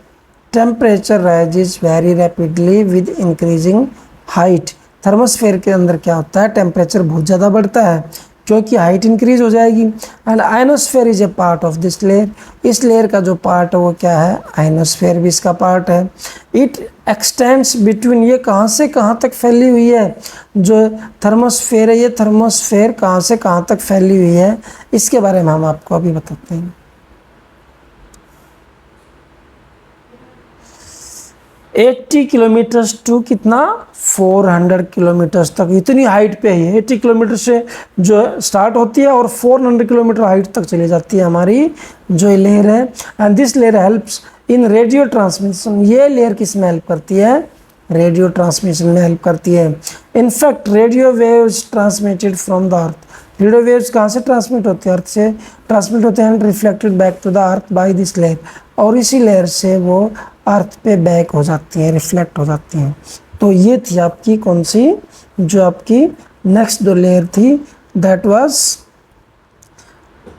temperature rises very rapidly with increasing height. Thermosphere के अंदर क्या होता है, टेम्परेचर बहुत ज़्यादा बढ़ता है क्योंकि हाइट इंक्रीज हो जाएगी। And ionosphere is a part of this layer, इस लेयर का जो पार्ट है वो क्या है, आयनोस्फेयर भी इसका पार्ट है। इट एक्सटेंड्स बिटवीन, ये कहाँ से कहाँ तक फैली हुई है, जो थर्मोस्फेयर है ये थर्मोस्फेयर कहाँ से कहाँ तक फैली हुई है, इसके बारे में हम आपको अभी बताते हैं। 80 किलोमीटर्स टू कितना 400 किलोमीटर्स तक, इतनी हाइट पे है। 80 किलोमीटर से जो स्टार्ट होती है और 400 किलोमीटर हाइट तक चली जाती है हमारी जो लेयर है। And this layer helps in radio transmission, ये लेयर किस में हेल्प करती है, रेडियो ट्रांसमिशन में हेल्प करती है। In fact radio waves transmitted from the earth, radio waves कहाँ से ट्रांसमिट होते हैं, अर्थ से ट्रांसमिट होते हैं, and reflected back to the earth by this layer, और इसी लेयर से वो अर्थ पे बैक हो जाती हैं, रिफ्लेक्ट हो जाती हैं। तो ये थी आपकी कौन सी, जो आपकी नेक्स्ट जो लेयर थी दैट वाज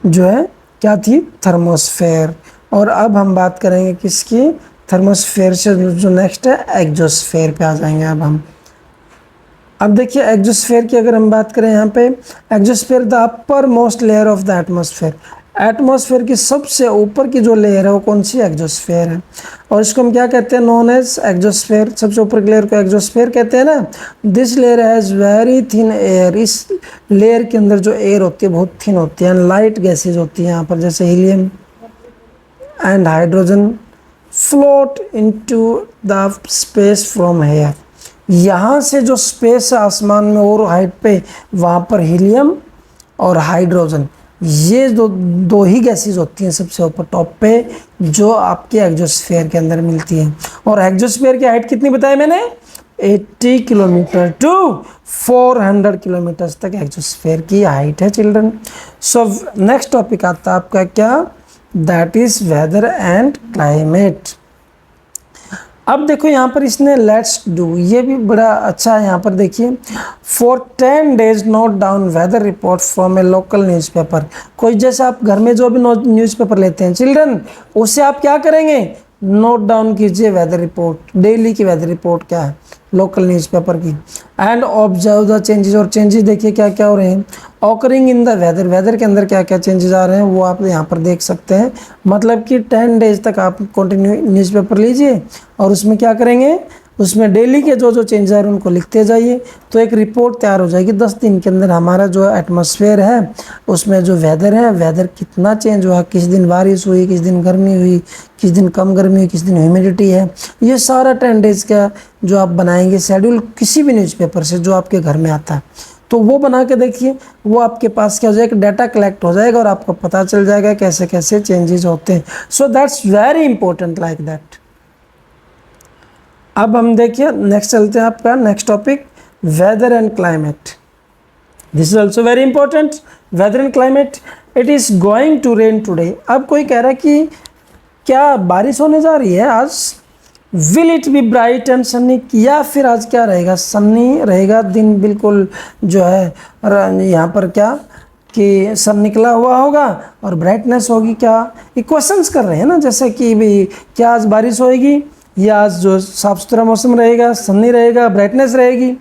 जो है क्या थी, थर्मोस्फेयर। और अब हम बात करेंगे किसकी, थर्मोस्फेयर से जो नेक्स्ट है एक्सोस्फेयर पे आ जाएंगे अब हम। अब देखिए एक्सोस्फेयर की अगर हम बात करें यहाँ पे, exosphere the upper most layer of the atmosphere, atmosphere की सबसे ऊपर की जो लेयर है वो कौन सी, एक्सोस्फेयर है। और इसको हम क्या कहते हैं, नोन एज एक्सोस्फेयर, सबसे ऊपर की लेयर को एक्सोस्फेयर कहते हैं ना। This layer has very thin air, इस लेयर के अंदर जो एयर होती है बहुत थिन होती है, लाइट गैसेज होती है यहाँ पर, जैसे helium and hydrogen float into the space from here. यहाँ से जो स्पेस है आसमान में और हाइट पे, वहाँ पर हीलियम और हाइड्रोजन, ये दो ही गैसेज होती हैं सबसे ऊपर टॉप पे, जो आपके एक्सोस्फेयर के अंदर मिलती है। और एक्सोस्फेयर की हाइट कितनी बताई मैंने, 80 किलोमीटर टू 400 किलोमीटर तक एक्सोस्फेयर की हाइट है चिल्ड्रन। सो नेक्स्ट टॉपिक आता है आपका क्या, that is whether and climate. अब देखो यहाँ पर इसने लेट्स डू, ये भी बड़ा अच्छा है। यहाँ पर देखिए, for 10 days note down weather report from a local newspaper. कोई जैसे आप घर में जो भी न्यूज़पेपर लेते हैं चिल्ड्रन, उससे आप क्या करेंगे, नोट डाउन कीजिए वेदर रिपोर्ट, डेली की वेदर रिपोर्ट क्या है लोकल न्यूज़पेपर की। एंड ऑब्जर्व द चेंजेस, और चेंजेस देखिए क्या क्या हो रहे हैं, occurring in the weather, weather के अंदर क्या क्या चेंजेस आ रहे हैं वो आप यहाँ पर देख सकते हैं। मतलब कि 10 days तक आप कंटिन्यू न्यूज़पेपर लीजिए और उसमें क्या करेंगे, उसमें डेली के जो जो चेंजेस आ रहे हैं उनको लिखते जाइए, तो एक रिपोर्ट तैयार हो जाएगी। 10 दिन के अंदर हमारा जो एटमॉस्फेयर है उसमें जो वेदर है, वेदर कितना चेंज हुआ, किस दिन बारिश हुई, किस दिन गर्मी हुई, किस दिन कम गर्मी हुई, किस दिन ह्यूमिडिटी है, ये सारा 10 days का जो आप बनाएंगे शेड्यूल किसी भी न्यूज़पेपर से जो आपके घर में आता है, तो वो बना के देखिए, वो आपके पास क्या हो जाएगा, डाटा कलेक्ट हो जाएगा और आपको पता चल जाएगा कैसे कैसे चेंजेस होते हैं। So that's very important like that. अब हम देखिए नेक्स्ट चलते हैं, आपका next topic weather and climate. This is also very important, weather and climate. It is going to rain today. अब कोई कह रहा है कि क्या बारिश होने जा रही है आज, will it be bright and Sunny, या फिर आज क्या रहेगा, सन्नी रहेगा, दिन बिल्कुल जो है यहाँ पर क्या कि सन निकला हुआ होगा और ब्राइटनेस होगी। क्या ये क्वेश्चंस कर रहे हैं ना, जैसे कि भाई क्या आज बारिश होएगी, या आज जो साफ सुथरा मौसम रहेगा, सन्नी रहेगा, ब्राइटनेस रहेगी।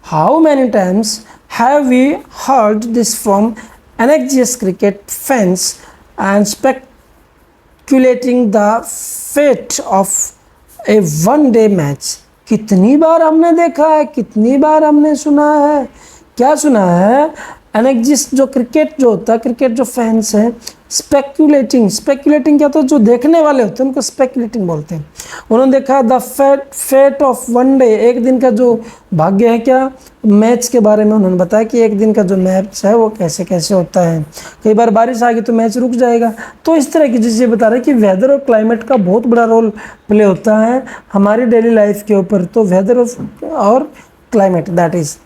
How many times have we heard this from anxious cricket fans and speculating the fate of a one day match. कितनी बार हमने देखा है, कितनी बार हमने सुना है, क्या सुना है, एनेक्जिस जो क्रिकेट जो होता है, क्रिकेट जो फैंस हैं, स्पेक्यूलेटिंग क्या, तो जो देखने वाले होते हैं उनको स्पेक्यूलेटिंग बोलते हैं। उन्होंने देखा the fate of one day, एक दिन का जो भाग्य है क्या मैच के बारे में उन्होंने बताया कि एक दिन का जो मैच है वो कैसे कैसे होता है। कई बार बारिश आ गई तो मैच रुक जाएगा। तो इस तरह की चीज़ें बता रहे हैं कि वेदर और क्लाइमेट का बहुत बड़ा रोल प्ले होता है हमारी डेली लाइफ के ऊपर। तो वेदर और climate that is,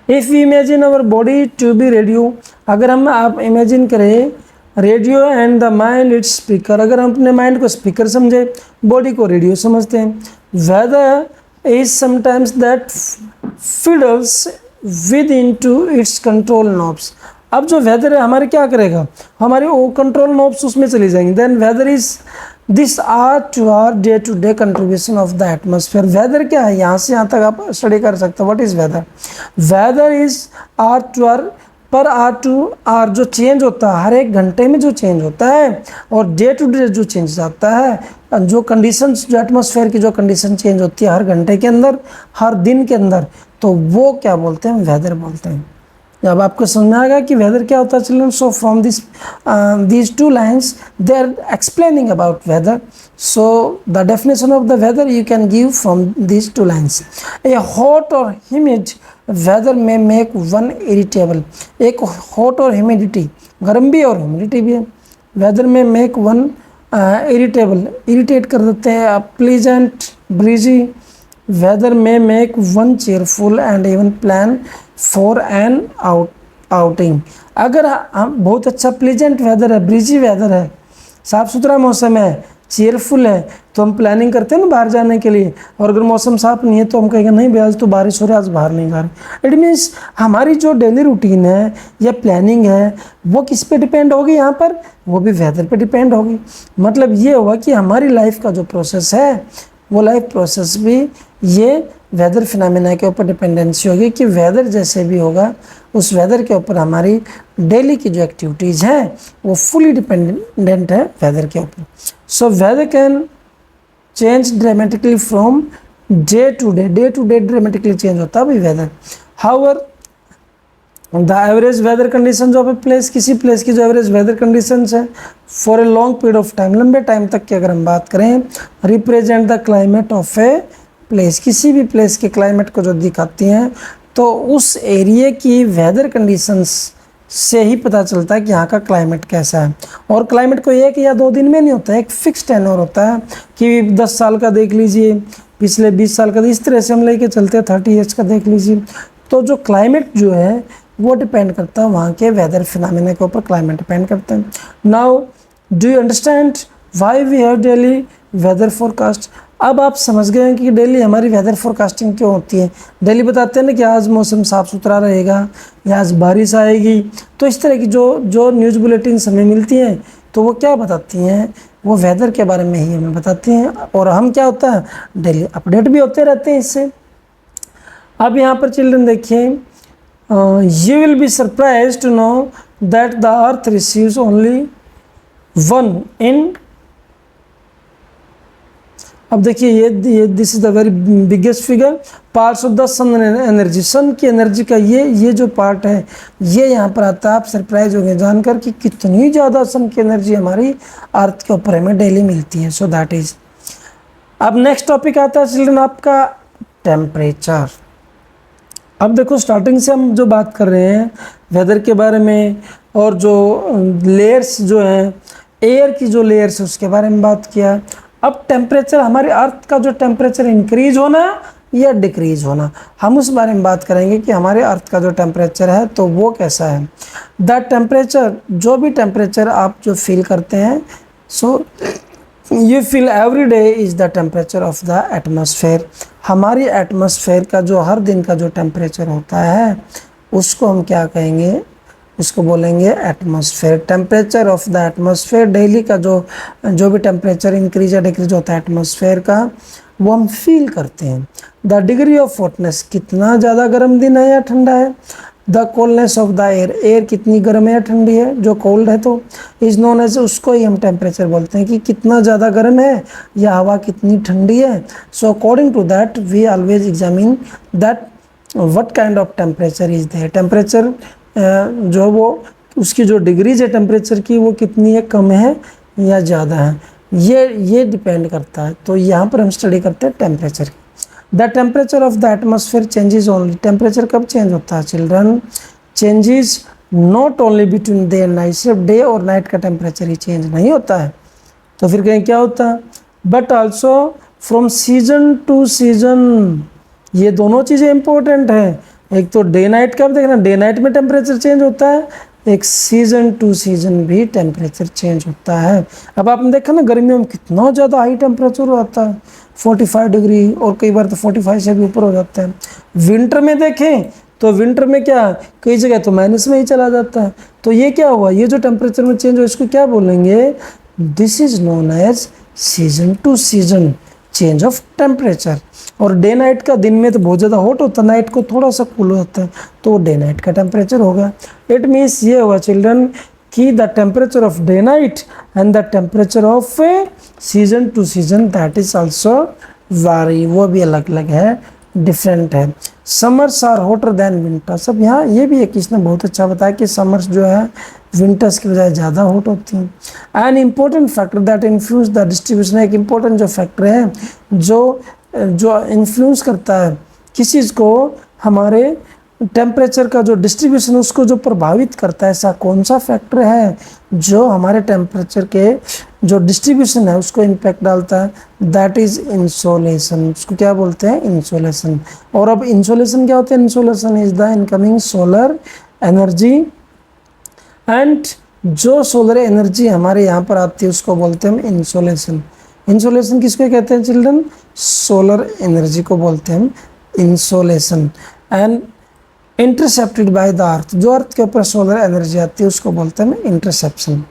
if we imagine our body to be radio, अगर हम आप इमेजिन करें radio and the mind its speaker, अगर हम अपने माइंड को स्पीकर समझे, बॉडी को रेडियो समझते हैं। Weather is sometimes that fiddles with into its control knobs. अब जो वेदर है हमारे क्या करेगा, हमारे वो कंट्रोल नॉब्स उसमें चली जाएंगी। Then weather is this hour to hour day to day contribution of the atmosphere. Weather क्या है, यहाँ से यहाँ तक आप स्टडी कर सकते हो। What is weather, weather is hour to hour, पर आर टू आर जो चेंज होता है हर एक घंटे में जो चेंज होता है, और डे टू डे जो चेंज आता है, जो कंडीशंस जो एटमॉस्फेयर की जो कंडीशन चेंज होती है हर घंटे के अंदर, हर दिन के अंदर, तो वो क्या बोलते हैं, वेदर बोलते हैं। जब आपको समझ में आएगा कि वेदर क्या होता है children, so from these two lines they are explaining about weather. So the definition of the weather you can give from these two lines. A hot or humid weather may make one irritable. एक hot और humidity, गर्म भी और humidity भी है, weather में make one irritable, irritate कर देते हैं। pleasant, breezy weather may make one cheerful and even plan for an outing. अगर हम बहुत अच्छा प्लीजेंट वेदर है, ब्रीजी वेदर है, साफ़ सुथरा मौसम है, चेयरफुल है, तो हम प्लानिंग करते हैं ना बाहर जाने के लिए। और अगर मौसम साफ नहीं है तो हम कहेंगे नहीं भैया आज तो बारिश हो रही है, आज बाहर नहीं जा रहे। इट मीन्स हमारी जो डेली रूटीन है या प्लानिंग है वो किस पे डिपेंड होगी, यहाँ पर वो भी वेदर पे डिपेंड होगी। मतलब ये होगा कि हमारी लाइफ का जो प्रोसेस है वो लाइफ प्रोसेस भी ये वेदर फिनोमेना के ऊपर डिपेंडेंसी होगी कि वेदर जैसे भी होगा उस वेदर के ऊपर हमारी डेली की जो एक्टिविटीज़ हैं वो फुली डिपेंडेंट है वेदर के ऊपर। So weather can change dramatically from day to day dramatically change होता है भाई weather. However the average weather condition of a place, किसी प्लेस की जो एवरेज वेदर कंडीशंस है for a long period of time, लंबे टाइम तक की अगर हम बात करें, represent the climate of a place, किसी भी प्लेस के क्लाइमेट को जो दिखाती हैं तो उस एरिया की वेदर कंडीशंस से ही पता चलता है कि यहाँ का क्लाइमेट कैसा है। और क्लाइमेट को 1 या 2 दिन में नहीं होता है, एक फिक्स टेन्योर होता है कि 10 साल का देख लीजिए, पिछले 20 साल का, इस तरह से हम लेके चलते हैं, 30 ईयर्स का देख लीजिए। तो जो क्लाइमेट जो है वो डिपेंड करता है वहाँ के वेदर फिनोमेना के ऊपर, क्लाइमेट डिपेंड करता है। Now do you understand why we have daily weather forecast. अब आप समझ गए हैं कि डेली हमारी वेदर फोरकास्टिंग क्यों होती है। डेली बताते हैं ना कि आज मौसम साफ़ सुथरा रहेगा या आज बारिश आएगी। तो इस तरह की जो न्यूज़ बुलेटिन हमें मिलती हैं तो वो क्या बताती हैं, वो वेदर के बारे में ही हमें बताती हैं। और हम क्या होता है डेली अपडेट भी होते रहते हैं इससे। अब यहाँ पर चिल्ड्रन देखिए, you will be surprised to know that the earth receives only one in, अब देखिए ये this is the very biggest figure parts of the sun energy. Sun की एनर्जी का ये जो पार्ट है ये यहाँ पर आता है। आप सरप्राइज हो गए जानकर कि कितनी ज़्यादा सन की एनर्जी हमारी अर्थ के ऊपर हमें डेली मिलती है। So that is. अब नेक्स्ट टॉपिक आता है चिल्ड्रन आपका टेम्परेचर। अब देखो स्टार्टिंग से हम जो बात कर रहे हैं वेदर के बारे में, और जो लेयर्स जो हैं, एयर की जो लेयर्स है उसके बारे में बात किया। अब टेम्परेचर, हमारे अर्थ का जो टेम्परेचर इंक्रीज होना या डिक्रीज होना, हम उस बारे में बात करेंगे कि हमारे अर्थ का जो टेम्परेचर है तो वो कैसा है। द टेम्परेचर, जो भी टेम्परेचर आप जो फील करते हैं, so you feel every day is the temperature of the atmosphere. हमारी एटमॉस्फेयर का जो हर दिन का जो टेम्परेचर होता है उसको हम क्या कहेंगे, उसको बोलेंगे atmosphere. Temperature of the atmosphere, daily का जो भी टेम्परेचर इंक्रीज या डिक्रीज होता है एटमॉस्फेयर का, वो हम फील करते हैं। द डिग्री ऑफ हॉटनेस, कितना ज़्यादा गर्म दिन है या ठंडा है। The coldness of the air, air कितनी गर्म है या ठंडी है, जो कोल्ड है तो इज नोन एज, उसको ही हम टेम्परेचर बोलते हैं कि कितना ज़्यादा गर्म है या हवा कितनी ठंडी है। So according to that we always examine that what kind of temperature is there. Temperature जो वो उसकी जो डिग्रीज है टेम्परेचर की वो कितनी है, कम है या ज़्यादा है, ये डिपेंड करता है। तो यहाँ पर हम स्टडी करते हैं टेम्परेचर की। The temperature of the atmosphere changes only, temperature कब चेंज होता है children, changes not only between day and night, सिर्फ डे और नाइट का टेम्परेचर ही चेंज नहीं होता है, तो फिर कहीं क्या होता है, but also from season to season. ये दोनों चीज़ें इंपॉर्टेंट हैं, एक तो डे नाइट का देखना, डे नाइट में टेम्परेचर चेंज होता है, एक सीजन टू सीजन भी टेम्परेचर चेंज होता है। अब आपने देखा ना गर्मियों में कितना ज़्यादा हाई टेम्परेचर होता है, 45 डिग्री, और कई बार तो 45 से भी ऊपर हो जाता है। विंटर में देखें तो विंटर में क्या, कई जगह तो माइनस में ही चला जाता है। तो ये क्या हुआ, ये जो टेम्परेचर में चेंज हो इसको क्या बोलेंगे, this is known as season to season change of temperature. और डे नाइट का, दिन में तो बहुत ज़्यादा हॉट होता है, नाइट को थोड़ा सा कूल होता है, तो डे नाइट का टेम्परेचर होगा। इट मीन्स ये हुआ चिल्ड्रन कि the temperature of day night and the temperature of season to season that is also vary, वो भी अलग अलग है, डिफरेंट है। Summers are hotter than winters. अब यहाँ ये भी एक इसने बहुत अच्छा बताया कि समर्स जो है विंटर्स की बजाय ज़्यादा हॉट होती हैं। An important factor that influence the distribution, एक इम्पोर्टेंट जो फैक्टर है जो इन्फ्लुएंस करता है किस चीज़ को, हमारे टेम्परेचर का जो डिस्ट्रीब्यूशन उसको जो प्रभावित करता है, ऐसा कौन सा फैक्टर है जो हमारे टेम्परेचर के जो डिस्ट्रीब्यूशन है उसको इम्पैक्ट डालता है, दैट इज इंसोलेशन। उसको क्या बोलते हैं, इंसोलेशन। और अब इंसोलेशन क्या होता है, insolation is the incoming solar energy, and जो सोलर एनर्जी हमारे यहाँ पर आती है उसको बोलते हैं हम इंसोलेशन। इंसोलेशन किसको कहते हैं चिल्ड्रन, सोलर एनर्जी को बोलते हैं हम insolation. And intercepted by the earth, जो अर्थ के ऊपर सोलर एनर्जी आती है उसको बोलते हैं interception.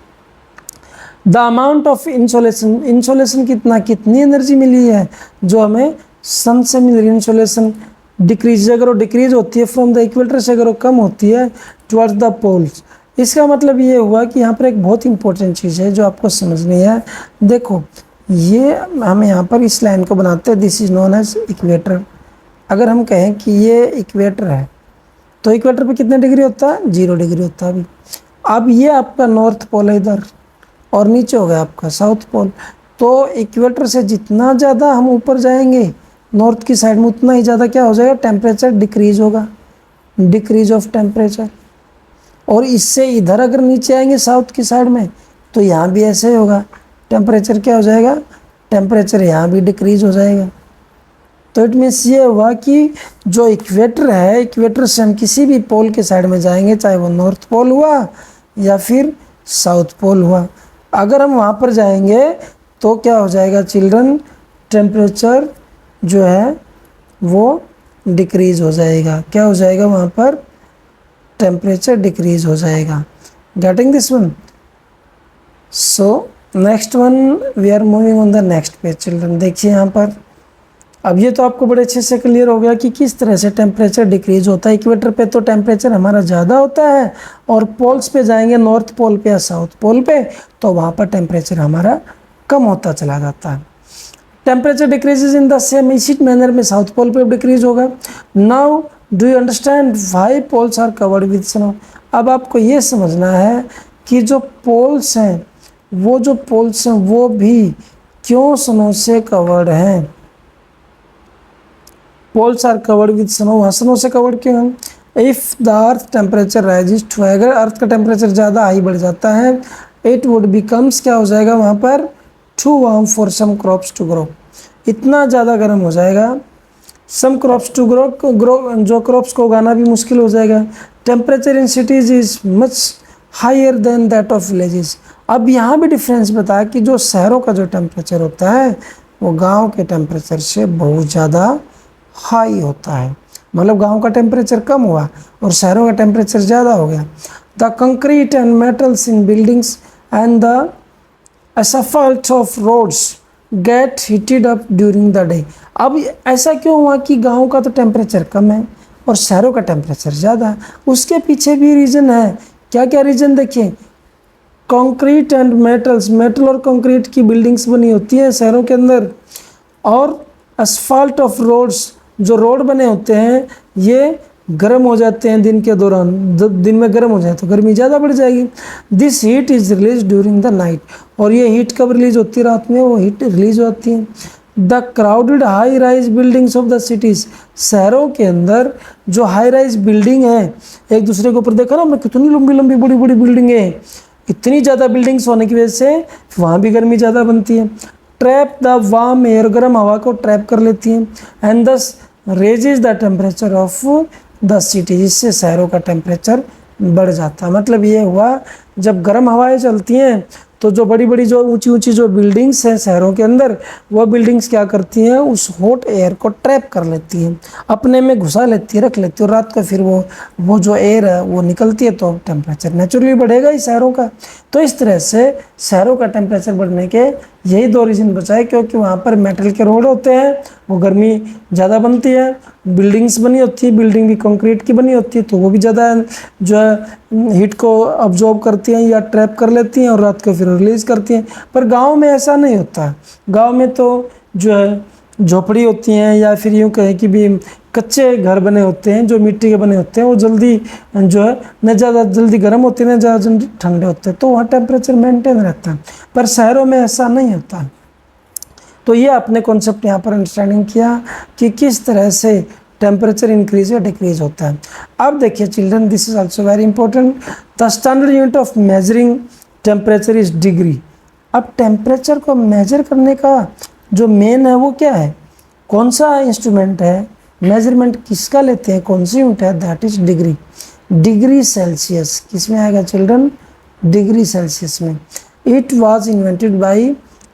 The amount of insolation, insolation कितनी एनर्जी मिली है जो हमें सन से मिल रही है। इंसोलेशन डिक्रीज, अगर वो डिक्रीज होती है फ्रॉम द इक्वेटर से, अगर वो कम होती है टुवर्ड्स द पोल्स, इसका मतलब ये हुआ कि यहाँ पर एक बहुत इंपॉर्टेंट चीज़ है जो आपको समझनी है। देखो ये हम यहाँ पर इस लाइन को बनाते हैं, this is known as equator. अगर हम कहें कि ये इक्वेटर है तो इक्वेटर पे कितने डिग्री होता है, 0 डिग्री होता है अभी। अब ये आपका नॉर्थ पोल है इधर, और नीचे हो गया आपका साउथ पोल। तो इक्वेटर से जितना ज़्यादा हम ऊपर जाएंगे नॉर्थ की साइड में, उतना ही ज़्यादा क्या हो जाएगा, टेम्परेचर डिक्रीज होगा, डिक्रीज ऑफ टेम्परेचर। और इससे इधर अगर नीचे आएंगे साउथ की साइड में तो यहाँ भी ऐसे ही होगा, टेम्परेचर क्या हो जाएगा, टेम्परेचर यहाँ भी डिक्रीज हो जाएगा। तो इट मीन्स ये हुआ कि जो इक्वेटर है, इक्वेटर से हम किसी भी पोल के साइड में जाएंगे, चाहे वो नॉर्थ पोल हुआ या फिर साउथ पोल हुआ, अगर हम वहाँ पर जाएंगे तो क्या हो जाएगा चिल्ड्रन, टेम्परेचर जो है वो डिक्रीज हो जाएगा। क्या हो जाएगा वहाँ पर, टेम्परेचर डिक्रीज हो जाएगा। Getting this one? So next one we are moving on the next page children. देखिए यहाँ पर, अब ये तो आपको बड़े अच्छे से क्लियर हो गया कि किस तरह से टेम्परेचर डिक्रीज होता है। इक्वेटर पे तो टेम्परेचर हमारा ज़्यादा होता है, और पोल्स पे जाएंगे नॉर्थ पोल पे या साउथ पोल पे तो वहाँ पर टेम्परेचर हमारा कम होता चला जाता है। Temperature decreases in the same, इसी मैनर में साउथ पोल पे डिक्रीज होगा। Now do you understand why poles are covered with snow. अब आपको ये समझना है कि जो पोल्स हैं वो भी क्यों स्नो से कवर्ड हैं। Poles are covered with snow, वहाँ स्नो से कवर्ड क्यों है। If the earth temperature rises to, अगर अर्थ का टेम्परेचर ज़्यादा हाई बढ़ जाता है, इट वुड बिकम्स, क्या हो जाएगा वहाँ पर, too warm for some crops to grow, इतना ज़्यादा गर्म हो जाएगा, सम क्रॉप्स टू ग्रो जो क्रॉप्स को उगाना भी मुश्किल हो जाएगा। Temperature in cities is much higher than that of villages. अब यहाँ भी डिफरेंस बताया कि जो शहरों का जो टेम्परेचर होता है वो गांव के टेम्परेचर से बहुत ज़्यादा हाई होता है, मतलब गांव का टेम्परेचर कम हुआ और शहरों का टेम्परेचर ज़्यादा हो गया। The concrete and metals in buildings and the asphalt of roads get heated up during the day। अब ऐसा क्यों हुआ कि गांव का तो टेम्परेचर कम है और शहरों का टेम्परेचर ज़्यादा है, उसके पीछे भी रीज़न है। क्या क्या रीज़न देखिए, कंक्रीट एंड मेटल्स, मेटल और कंक्रीट की बिल्डिंग्स बनी होती हैं शहरों के अंदर, और asphalt ऑफ रोड्स, जो रोड बने होते हैं ये गर्म हो जाते हैं दिन के दौरान, दिन में गर्म हो जाए तो गर्मी ज़्यादा बढ़ जाएगी। This heat is release during the night, और ये हीट कब रिलीज होती है, रात में वो हीट रिलीज होती है। The crowded high rise buildings of the cities, शहरों के अंदर जो हाई राइज बिल्डिंग है एक दूसरे के ऊपर, देखा ना हमने कितनी लंबी लंबी बड़ी बड़ी बिल्डिंगें हैं, इतनी ज़्यादा बिल्डिंग्स होने की वजह से वहाँ भी गर्मी ज़्यादा बनती है। ट्रैप द वार्म एयर, गर्म हवा को ट्रैप कर लेती हैं, एंड दस raises the temperature of the city, जिससे शहरों का टेम्परेचर बढ़ जाता है। मतलब ये हुआ, जब गर्म हवाएं चलती हैं तो जो बड़ी बड़ी जो ऊंची ऊंची जो बिल्डिंग्स हैं शहरों के अंदर, वह बिल्डिंग्स क्या करती हैं, उस हॉट एयर को ट्रैप कर लेती हैं, अपने में घुसा लेती है, रख लेती है, और रात को फिर वो जो एयर है वो निकलती है, तो टेम्परेचर नेचुरली बढ़ेगा ही शहरों का। तो इस तरह से शहरों का टेम्परेचर बढ़ने के यही दो रीज़न बचा है, क्योंकि वहाँ पर मेटल के रोड होते हैं, वो गर्मी ज़्यादा बनती है, बिल्डिंग्स बनी होती है, बिल्डिंग भी कंक्रीट की बनी होती है, तो वो भी ज़्यादा जो है हीट को अब्जॉर्ब करती हैं या ट्रैप कर लेती हैं और रात को फिर रिलीज़ करती हैं। पर गांव में ऐसा नहीं होता, गांव में तो जो है झोपड़ी होती हैं, या फिर यूँ कहें कि भी कच्चे घर बने होते हैं जो मिट्टी के बने होते हैं, वो जल्दी जो है न ज़्यादा जल्दी गर्म होते हैं न ज़्यादा जल्दी ठंडे होते हैं, तो वहाँ टेम्परेचर मेंटेन रहता है। पर शहरों में ऐसा नहीं होता। तो ये आपने कॉन्सेप्ट यहाँ पर अंडरस्टैंडिंग किया कि किस तरह से टेम्परेचर इंक्रीज या डिक्रीज होता है। अब देखिए children, this is also very important, the standard unit of measuring temperature is degree. अब टेम्परेचर को मेजर करने का जो मेन है वो क्या है, कौन सा इंस्ट्रूमेंट है, मेजरमेंट किसका लेते हैं, कौन सी यूनिट है, that is degree. Degree Celsius किस में आएगा चिल्ड्रन, डिग्री सेल्सियस में। It was invented by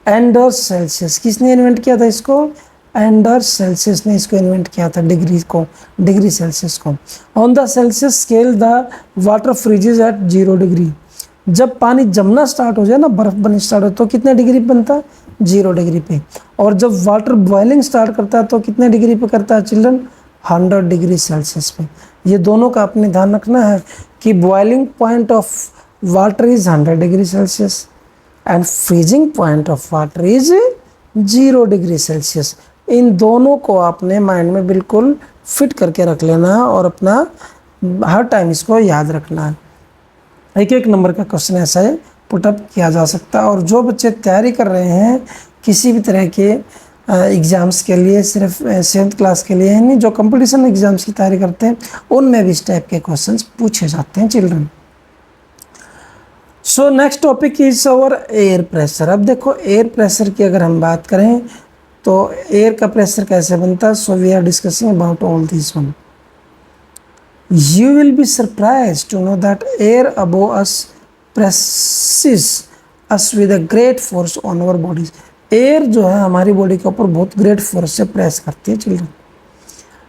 Anders Celsius, किसने इन्वेंट किया था इसको, एंडर्स सेल्सियस ने इसको इन्वेंट किया था, डिग्री को, डिग्री सेल्सियस को। On the Celsius scale the water freezes at 0 degree. जब पानी जमना स्टार्ट हो जाए ना, बर्फ बननी स्टार्ट हो, तो कितने डिग्री बनता है, 0 डिग्री पे। और जब वाटर बॉइलिंग स्टार्ट करता है तो कितने डिग्री पे करता है चिल्ड्रन, 100 डिग्री सेल्सियस पे। ये दोनों का आपने ध्यान रखना है कि boiling point of water is 100 degree Celsius and freezing point of water is 0 degree Celsius. इन दोनों को आपने माइंड में बिल्कुल फिट करके रख लेना है और अपना हर टाइम इसको याद रखना है। एक एक नंबर का क्वेश्चन ऐसा है पुटअप किया जा सकता है। और जो बच्चे तैयारी कर रहे हैं किसी भी तरह के एग्ज़ाम्स के लिए, सिर्फ 7th क्लास के लिए नहीं, जो कंपटीशन एग्ज़ाम्स की तैयारी करते हैं उनमें भी इस टाइप के क्वेश्चंस पूछे जाते हैं children. So next topic is our air pressure. अब देखो एयर प्रेशर की अगर हम बात करें तो एयर का प्रेशर कैसे बनता है, so we are discussing about all this one. You will be surprised to know that air above us presses us with a great force on our bodies। Air जो है हमारी बॉडी के ऊपर बहुत ग्रेट फोर्स से press करती है children.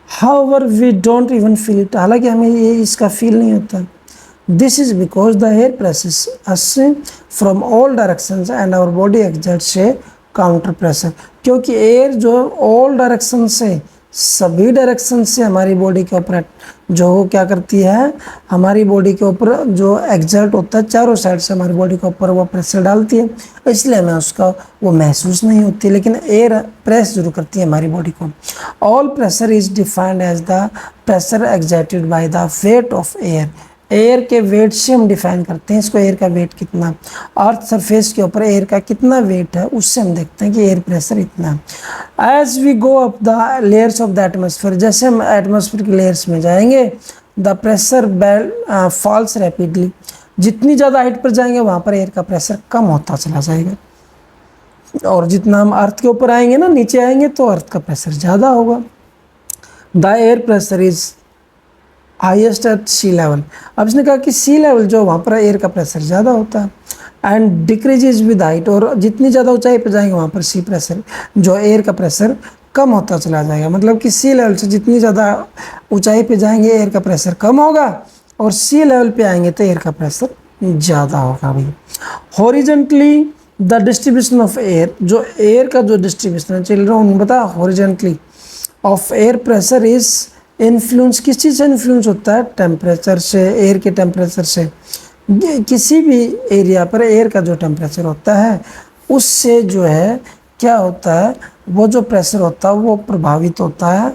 However we don't even feel it, हालांकि हमें ये इसका फील नहीं होता। This is because the air presses us from all directions and our body exerts a counter pressure। क्योंकि एयर जो ऑल डायरेक्शन से, सभी डायरेक्शन से हमारी बॉडी के ऊपर जो क्या करती है, हमारी बॉडी के ऊपर जो एग्जर्ट होता है, चारों साइड से हमारी बॉडी के ऊपर वो प्रेशर डालती है, इसलिए हमें उसका वो महसूस नहीं होती, लेकिन एयर प्रेस जरूर करती है हमारी बॉडी को। All pressure is defined as the pressure exerted by the weight of air. Air के वेट से हम डिफाइन करते हैं इसको, एयर का वेट कितना, अर्थ सरफेस के ऊपर एयर का कितना वेट है उससे हम देखते हैं कि एयर प्रेशर इतना है। As we go up the layers of the atmosphere, जैसे हम एटमॉस्फेयर की लेयर्स में जाएंगे the pressure belt falls rapidly, जितनी ज़्यादा हाइट पर जाएंगे वहाँ पर एयर का प्रेशर कम होता चला जाएगा, और जितना हम अर्थ के ऊपर आएंगे ना, नीचे आएंगे तो अर्थ का प्रेशर ज़्यादा होगा। The air pressure is highest at sea level, अब इसने कहा कि सी लेवल जो वहाँ पर एयर का प्रेशर ज़्यादा होता है, एंड डिक्रीजेज विद हाइट, और जितनी ज़्यादा ऊंचाई पर जाएंगे वहाँ पर सी प्रेशर जो एयर का प्रेशर कम होता चला जाएगा। मतलब कि सी लेवल से जितनी ज़्यादा ऊंचाई पे जाएंगे एयर का प्रेशर कम होगा, और सी लेवल पे आएंगे तो एयर का प्रेशर ज़्यादा होगा भाई। Horizontally the distribution of air, जो एयर का जो डिस्ट्रीब्यूशन है चिल्ड्रन बता, horizontally of air pressure is influence, किस चीज़ से इन्फ्लुएंस होता है, टेम्परेचर से, एयर के टेम्परेचर से। किसी भी एरिया पर एयर का जो टेम्परेचर होता है उससे जो है क्या होता है, वो जो प्रेशर होता है वो प्रभावित होता है,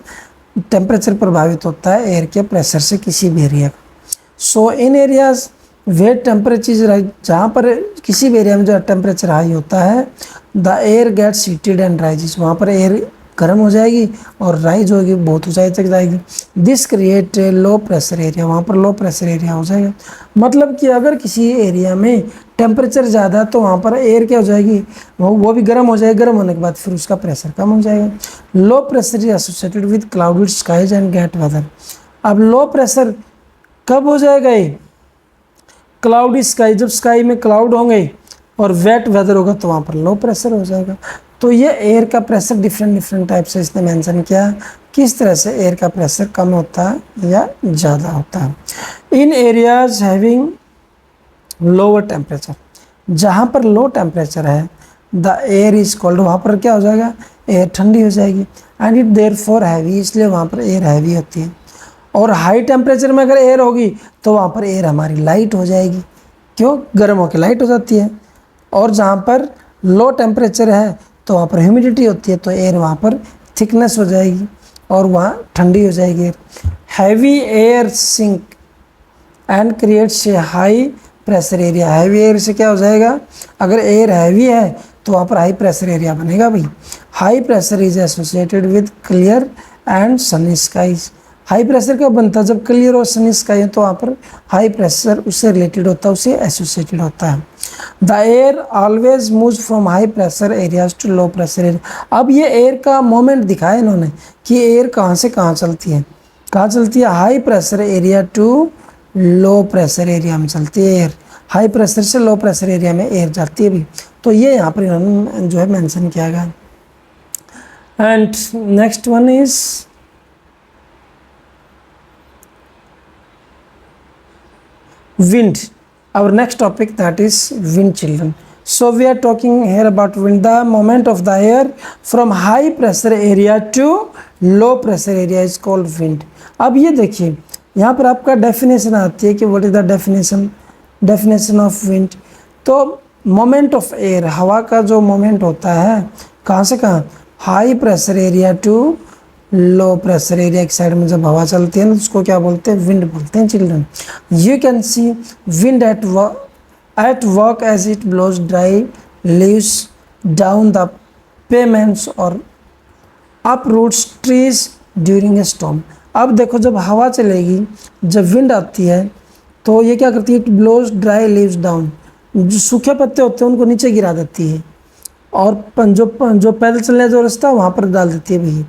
टेम्परेचर प्रभावित होता है एयर के प्रेशर से किसी भी एरिया का। सो इन एरियाज वेयर टेम्परेचर, जहाँ पर किसी भी एरिया में जो टेम्परेचर हाई होता है the air gets heated and rises, वहाँ पर एयर गर्म हो जाएगी और राइज होगी, बहुत ऊंचाई तक जाएगी। This create low pressure area, वहाँ पर लो प्रेशर एरिया हो जाएगा। मतलब कि अगर किसी एरिया में टेम्परेचर ज़्यादा है तो वहाँ पर एयर क्या हो जाएगी, वो भी गर्म हो जाएगी, गर्म होने के बाद फिर उसका प्रेशर कम हो जाएगा। Low pressure is associated with clouded skies and wet weather, अब लो प्रेशर कब हो जाएगा ये, क्लाउडी स्काई, जब स्काई में क्लाउड होंगे और वेट वेदर होगा तो वहाँ पर लो प्रेशर हो जाएगा। तो ये एयर का प्रेशर डिफरेंट टाइप से इसने मेंशन किया, किस तरह से एयर का प्रेशर कम होता है या ज़्यादा होता है। In areas having lower temperature, जहाँ पर लो टेम्परेचर है द एयर इज कोल्ड, वहाँ पर क्या हो जाएगा, एयर ठंडी हो जाएगी, and it therefore heavy, इसलिए वहाँ पर एयर हैवी होती है। और हाई टेम्परेचर में अगर एयर होगी तो वहाँ पर एयर हमारी लाइट हो जाएगी, क्यों, गर्म होकर लाइट हो जाती है। और जहाँ पर लो टेम्परेचर है तो वहाँ पर ह्यूमिडिटी होती है तो एयर वहाँ पर थिकनेस हो जाएगी और वहाँ ठंडी हो जाएगी। Heavy air sink and creates a high pressure area, heavy air से क्या हो जाएगा, अगर एयर हैवी है तो वहाँ पर हाई प्रेशर एरिया बनेगा भाई। High pressure is associated with clear and sunny skies, high pressure कब बनता है, जब क्लियर और सनी स्काई है तो वहाँ पर हाई प्रेशर उससे रिलेटेड होता है, उससे एसोसिएटेड होता है। The air always moves from high pressure areas to low pressure area, अब ये एयर का मोमेंट दिखाया इन्होंने कि एयर कहाँ से कहाँ चलती है, कहाँ चलती है, high pressure area to low pressure area में चलती है एयर, हाई प्रेशर से लो प्रेशर एरिया में एयर जाती है भी। तो ये यहाँ पर इन्होंने जो है मेंशन किया गया। And next one is wind, our next topic, that is wind children. So we are talking here about wind, the movement of the air from high pressure area to low pressure area is called wind। अब ये देखिए यहाँ पर आपका definition आती है कि what is the definition of wind. तो मोमेंट ऑफ एयर, हवा का जो मोमेंट होता है कहाँ से कहाँ, high pressure area to low pressure area की साइड में जब हवा चलती है ना उसको क्या बोलते हैं, विंड बोलते हैं children. You can see wind at work as it blows dry leaves down the pavements और uproots trees during a storm. अब देखो जब हवा चलेगी, जब विंड आती है तो ये क्या करती है, it blows dry leaves down, जो सूखे पत्ते होते हैं उनको नीचे गिरा देती है और जो पैदल चलने जो रास्ता वहाँ पर डाल देती है भी।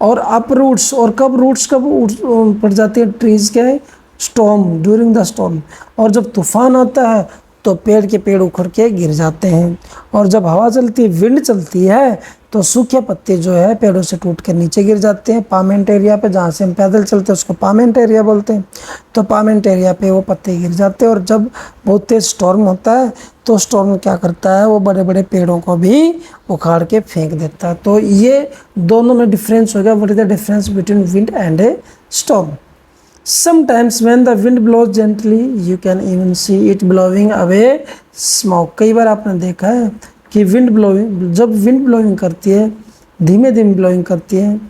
और अप रूट्स, और कब रूट्स कब पड़ जाती है ट्रीज़ के, स्टॉर्म, ड्यूरिंग द स्टॉर्म, और जब तूफान आता है तो पेड़ के पेड़ उखड़ के गिर जाते हैं। और जब हवा चलती है, विंड चलती है तो सूखे पत्ते जो है पेड़ों से टूट कर नीचे गिर जाते हैं पामेंट एरिया पे, जहाँ से हम पैदल चलते हैं उसको पामेंट एरिया बोलते हैं। तो पामेंट एरिया पे वो पत्ते गिर जाते हैं। और जब बहुत तेज स्टॉर्म होता है तो स्टॉर्म क्या करता है, वो बड़े बड़े पेड़ों को भी उखाड़ के फेंक देता है। तो ये दोनों में डिफरेंस हो गया, what is the difference between wind and A storm. Sometimes when the wind blows gently, you can even see it blowing away smoke। कई बार आपने देखा है कि विंड ब्लोइंग, जब विंड ब्लोइंग करती है, धीमे धीमे ब्लोइंग करती है,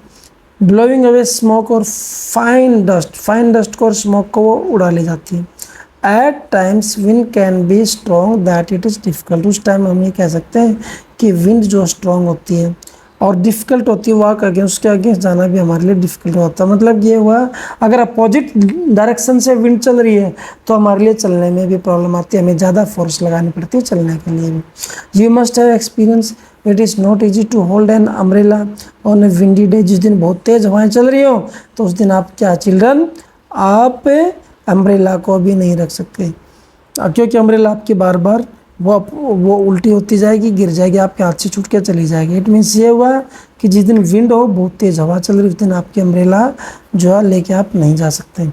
ब्लोइंग अवे स्मोक और फाइन डस्ट को और स्मोक को वो उड़ा ले जाती है। At times wind can be strong that it is difficult. उस टाइम हम ये कह सकते हैं कि विंड जो स्ट्रॉन्ग होती है और डिफ़िकल्ट होती है, वॉक अगेंस्ट, उसके अगेंस्ट जाना भी हमारे लिए डिफ़िकल्ट होता है। मतलब ये हुआ, अगर अपोजिट डायरेक्शन से विंड चल रही है तो हमारे लिए चलने में भी प्रॉब्लम आती है, हमें ज़्यादा फोर्स लगानी पड़ती है चलने के लिए भी। You must have experience it is not easy to hold an umbrella on a windy day. जिस दिन बहुत तेज़ हवाएं चल रही हो तो उस दिन आप क्या चिल्ड्रन, आप अम्ब्रेला को भी नहीं रख सकते, क्योंकि अम्ब्रेला आपकी बार बार वो उल्टी होती जाएगी, गिर जाएगी, आपके हाथ से छूट के चली जाएगी। इट मीन्स ये हुआ कि जिस दिन विंड हो, बहुत तेज़ हवा चल रही, उस दिन आपकी अम्ब्रेला जो है लेके आप नहीं जा सकते।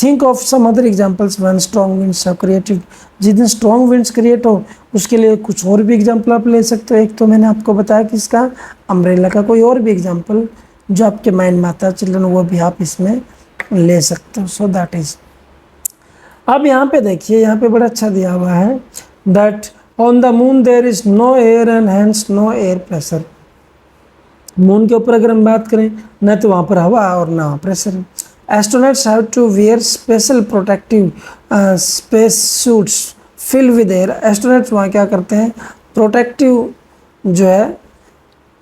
Think of some other examples when strong winds are created. जिस दिन स्ट्रॉन्ग विंड्स क्रिएट हो उसके लिए कुछ और भी एग्जाम्पल आप ले सकते हो। एक तो मैंने आपको बताया कि इसका अम्ब्रेला का, कोई और भी एग्जाम्पल जो आपके माइंड में आता है चिल्ड्रन, वो भी आप इसमें ले सकते हो। So that is. अब यहाँ पे देखिए, यहाँ पे बड़ा अच्छा दिया हुआ है that on the moon there is no air and hence no air pressure. Moon के ऊपर अगर हम बात करें, न तो वहाँ पर हवा और ना प्रेशर है। Astronauts have to wear special protective space suits fill with air. Astronauts वहाँ क्या करते हैं, प्रोटेक्टिव जो है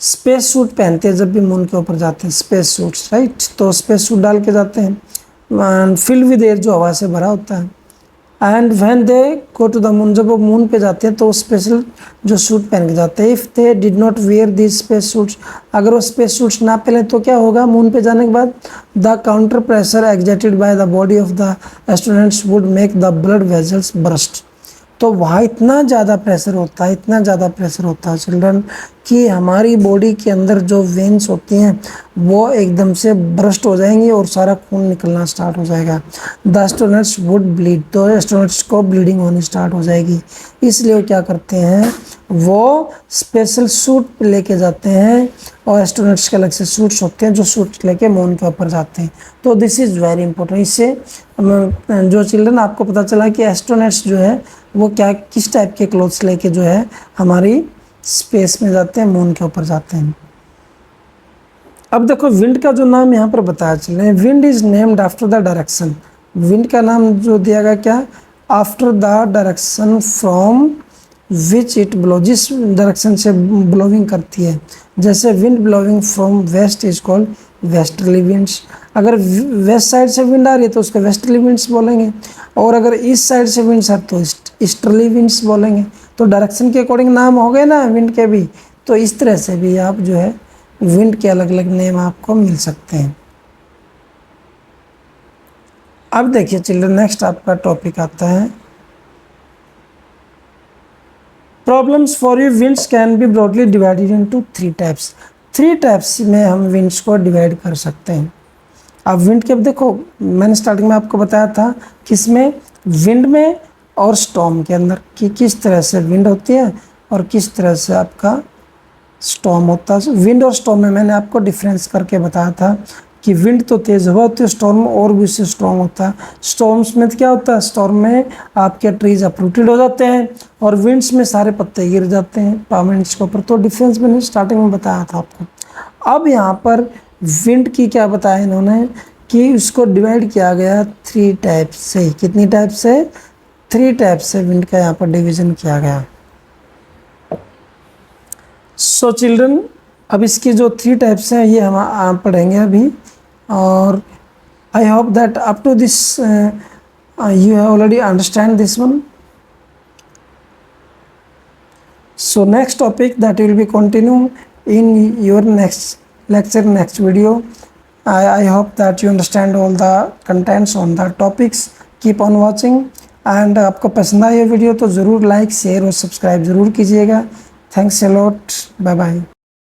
स्पेस सूट पहनते हैं जब भी मून के ऊपर जाते हैं, स्पेस सूट्स, राइट। तो स्पेस सूट डाल के जाते हैं, फिल विद एयर जो हवा से भरा होता है। And when they go to the moon, जब वो मून पे जाते हैं तो वो स्पेशल जो सूट पहन के जाते हैं। If they did not wear this space suits, अगर वो स्पेस सूट्स ना पहने तो क्या होगा, मून पे जाने के बाद the counter pressure exerted by the body of the astronauts would make the blood vessels burst. तो वहाँ इतना ज़्यादा प्रेशर होता है, इतना ज़्यादा प्रेशर होता है चिल्ड्रन, कि हमारी बॉडी के अंदर जो वेन्स होती हैं वो एकदम से ब्रस्ट हो जाएंगी और सारा खून निकलना स्टार्ट हो जाएगा। द एस्ट्रोनॉट्स वुड ब्लीड, तो एस्ट्रोनॉट्स को ब्लीडिंग होनी स्टार्ट हो जाएगी। इसलिए वो क्या करते हैं, वो स्पेशल सूट लेके जाते हैं, और एस्ट्रोनॉट्स के अलग से सूट्स होते हैं जो सूट लेके मून के ऊपर जाते हैं। तो दिस इज़ वेरी इंपॉर्टेंट। इससे जो चिल्ड्रन आपको पता चला कि एस्ट्रोनॉट्स जो है वो क्या, किस टाइप के क्लोथ्स लेके जो है हमारी स्पेस में जाते हैं, मून के ऊपर जाते हैं। अब देखो विंड का जो नाम यहाँ पर बताया चल रहे हैं, wind is named after the direction. Wind का नाम जो दिया गया क्या, after the direction from which it blow, जिस डायरेक्शन से ब्लोइंग करती है। जैसे wind blowing from west is called westerly winds. अगर वेस्ट साइड से विंड आ रही है तो उसको वेस्टर्ली विंड्स बोलेंगे, और अगर ईस्ट साइड से विंड्स आती तो ईस्टर्ली विंड्स बोलेंगे। तो डायरेक्शन के अकॉर्डिंग नाम हो गए ना विंड के भी। तो इस तरह से भी आप जो है विंड के अलग अलग नेम आपको मिल सकते हैं। अब देखिए चिल्ड्रन, नेक्स्ट आपका टॉपिक आता है problems for you. Winds can be broadly divided into 3 types. 3 types में हम विंड्स को डिवाइड कर सकते हैं। अब विंड के, देखो मैंने स्टार्टिंग में आपको बताया था किसमें, विंड में और स्टॉर्म के अंदर, कि किस तरह से विंड होती है और किस तरह से आपका स्टॉर्म होता है। विंड और स्टॉर्म में मैंने आपको डिफरेंस करके बताया था कि विंड तो तेज़ हवा होती है, स्टॉर्म और भी उससे स्ट्रॉन्ग होता है। स्टॉर्म्स में क्या होता है, स्टॉर्म में आपके ट्रीज अपरूटेड हो जाते हैं और विंड्स में सारे पत्ते गिर जाते हैं पामलेट्स के ऊपर। तो डिफरेंस मैंने स्टार्टिंग में बताया था आपको। अब यहाँ पर विंड की क्या बताया इन्होंने कि उसको डिवाइड किया गया 3 टाइप से। कितनी टाइप से, 3 टाइप से विंड का यहाँ पर डिवीजन किया गया। सो चिल्ड्रन, अब इसकी जो 3 टाइप्स हैं ये हम पढ़ेंगे अभी। और I hope that up to this you have already understand this one. So next topic that will be continue in your next lecture, next video. I hope that you understand all the contents on the topics. Keep on watching and आपको पसंद आया video तो ज़रूर like share और subscribe ज़रूर कीजिएगा। Thanks a lot, bye bye.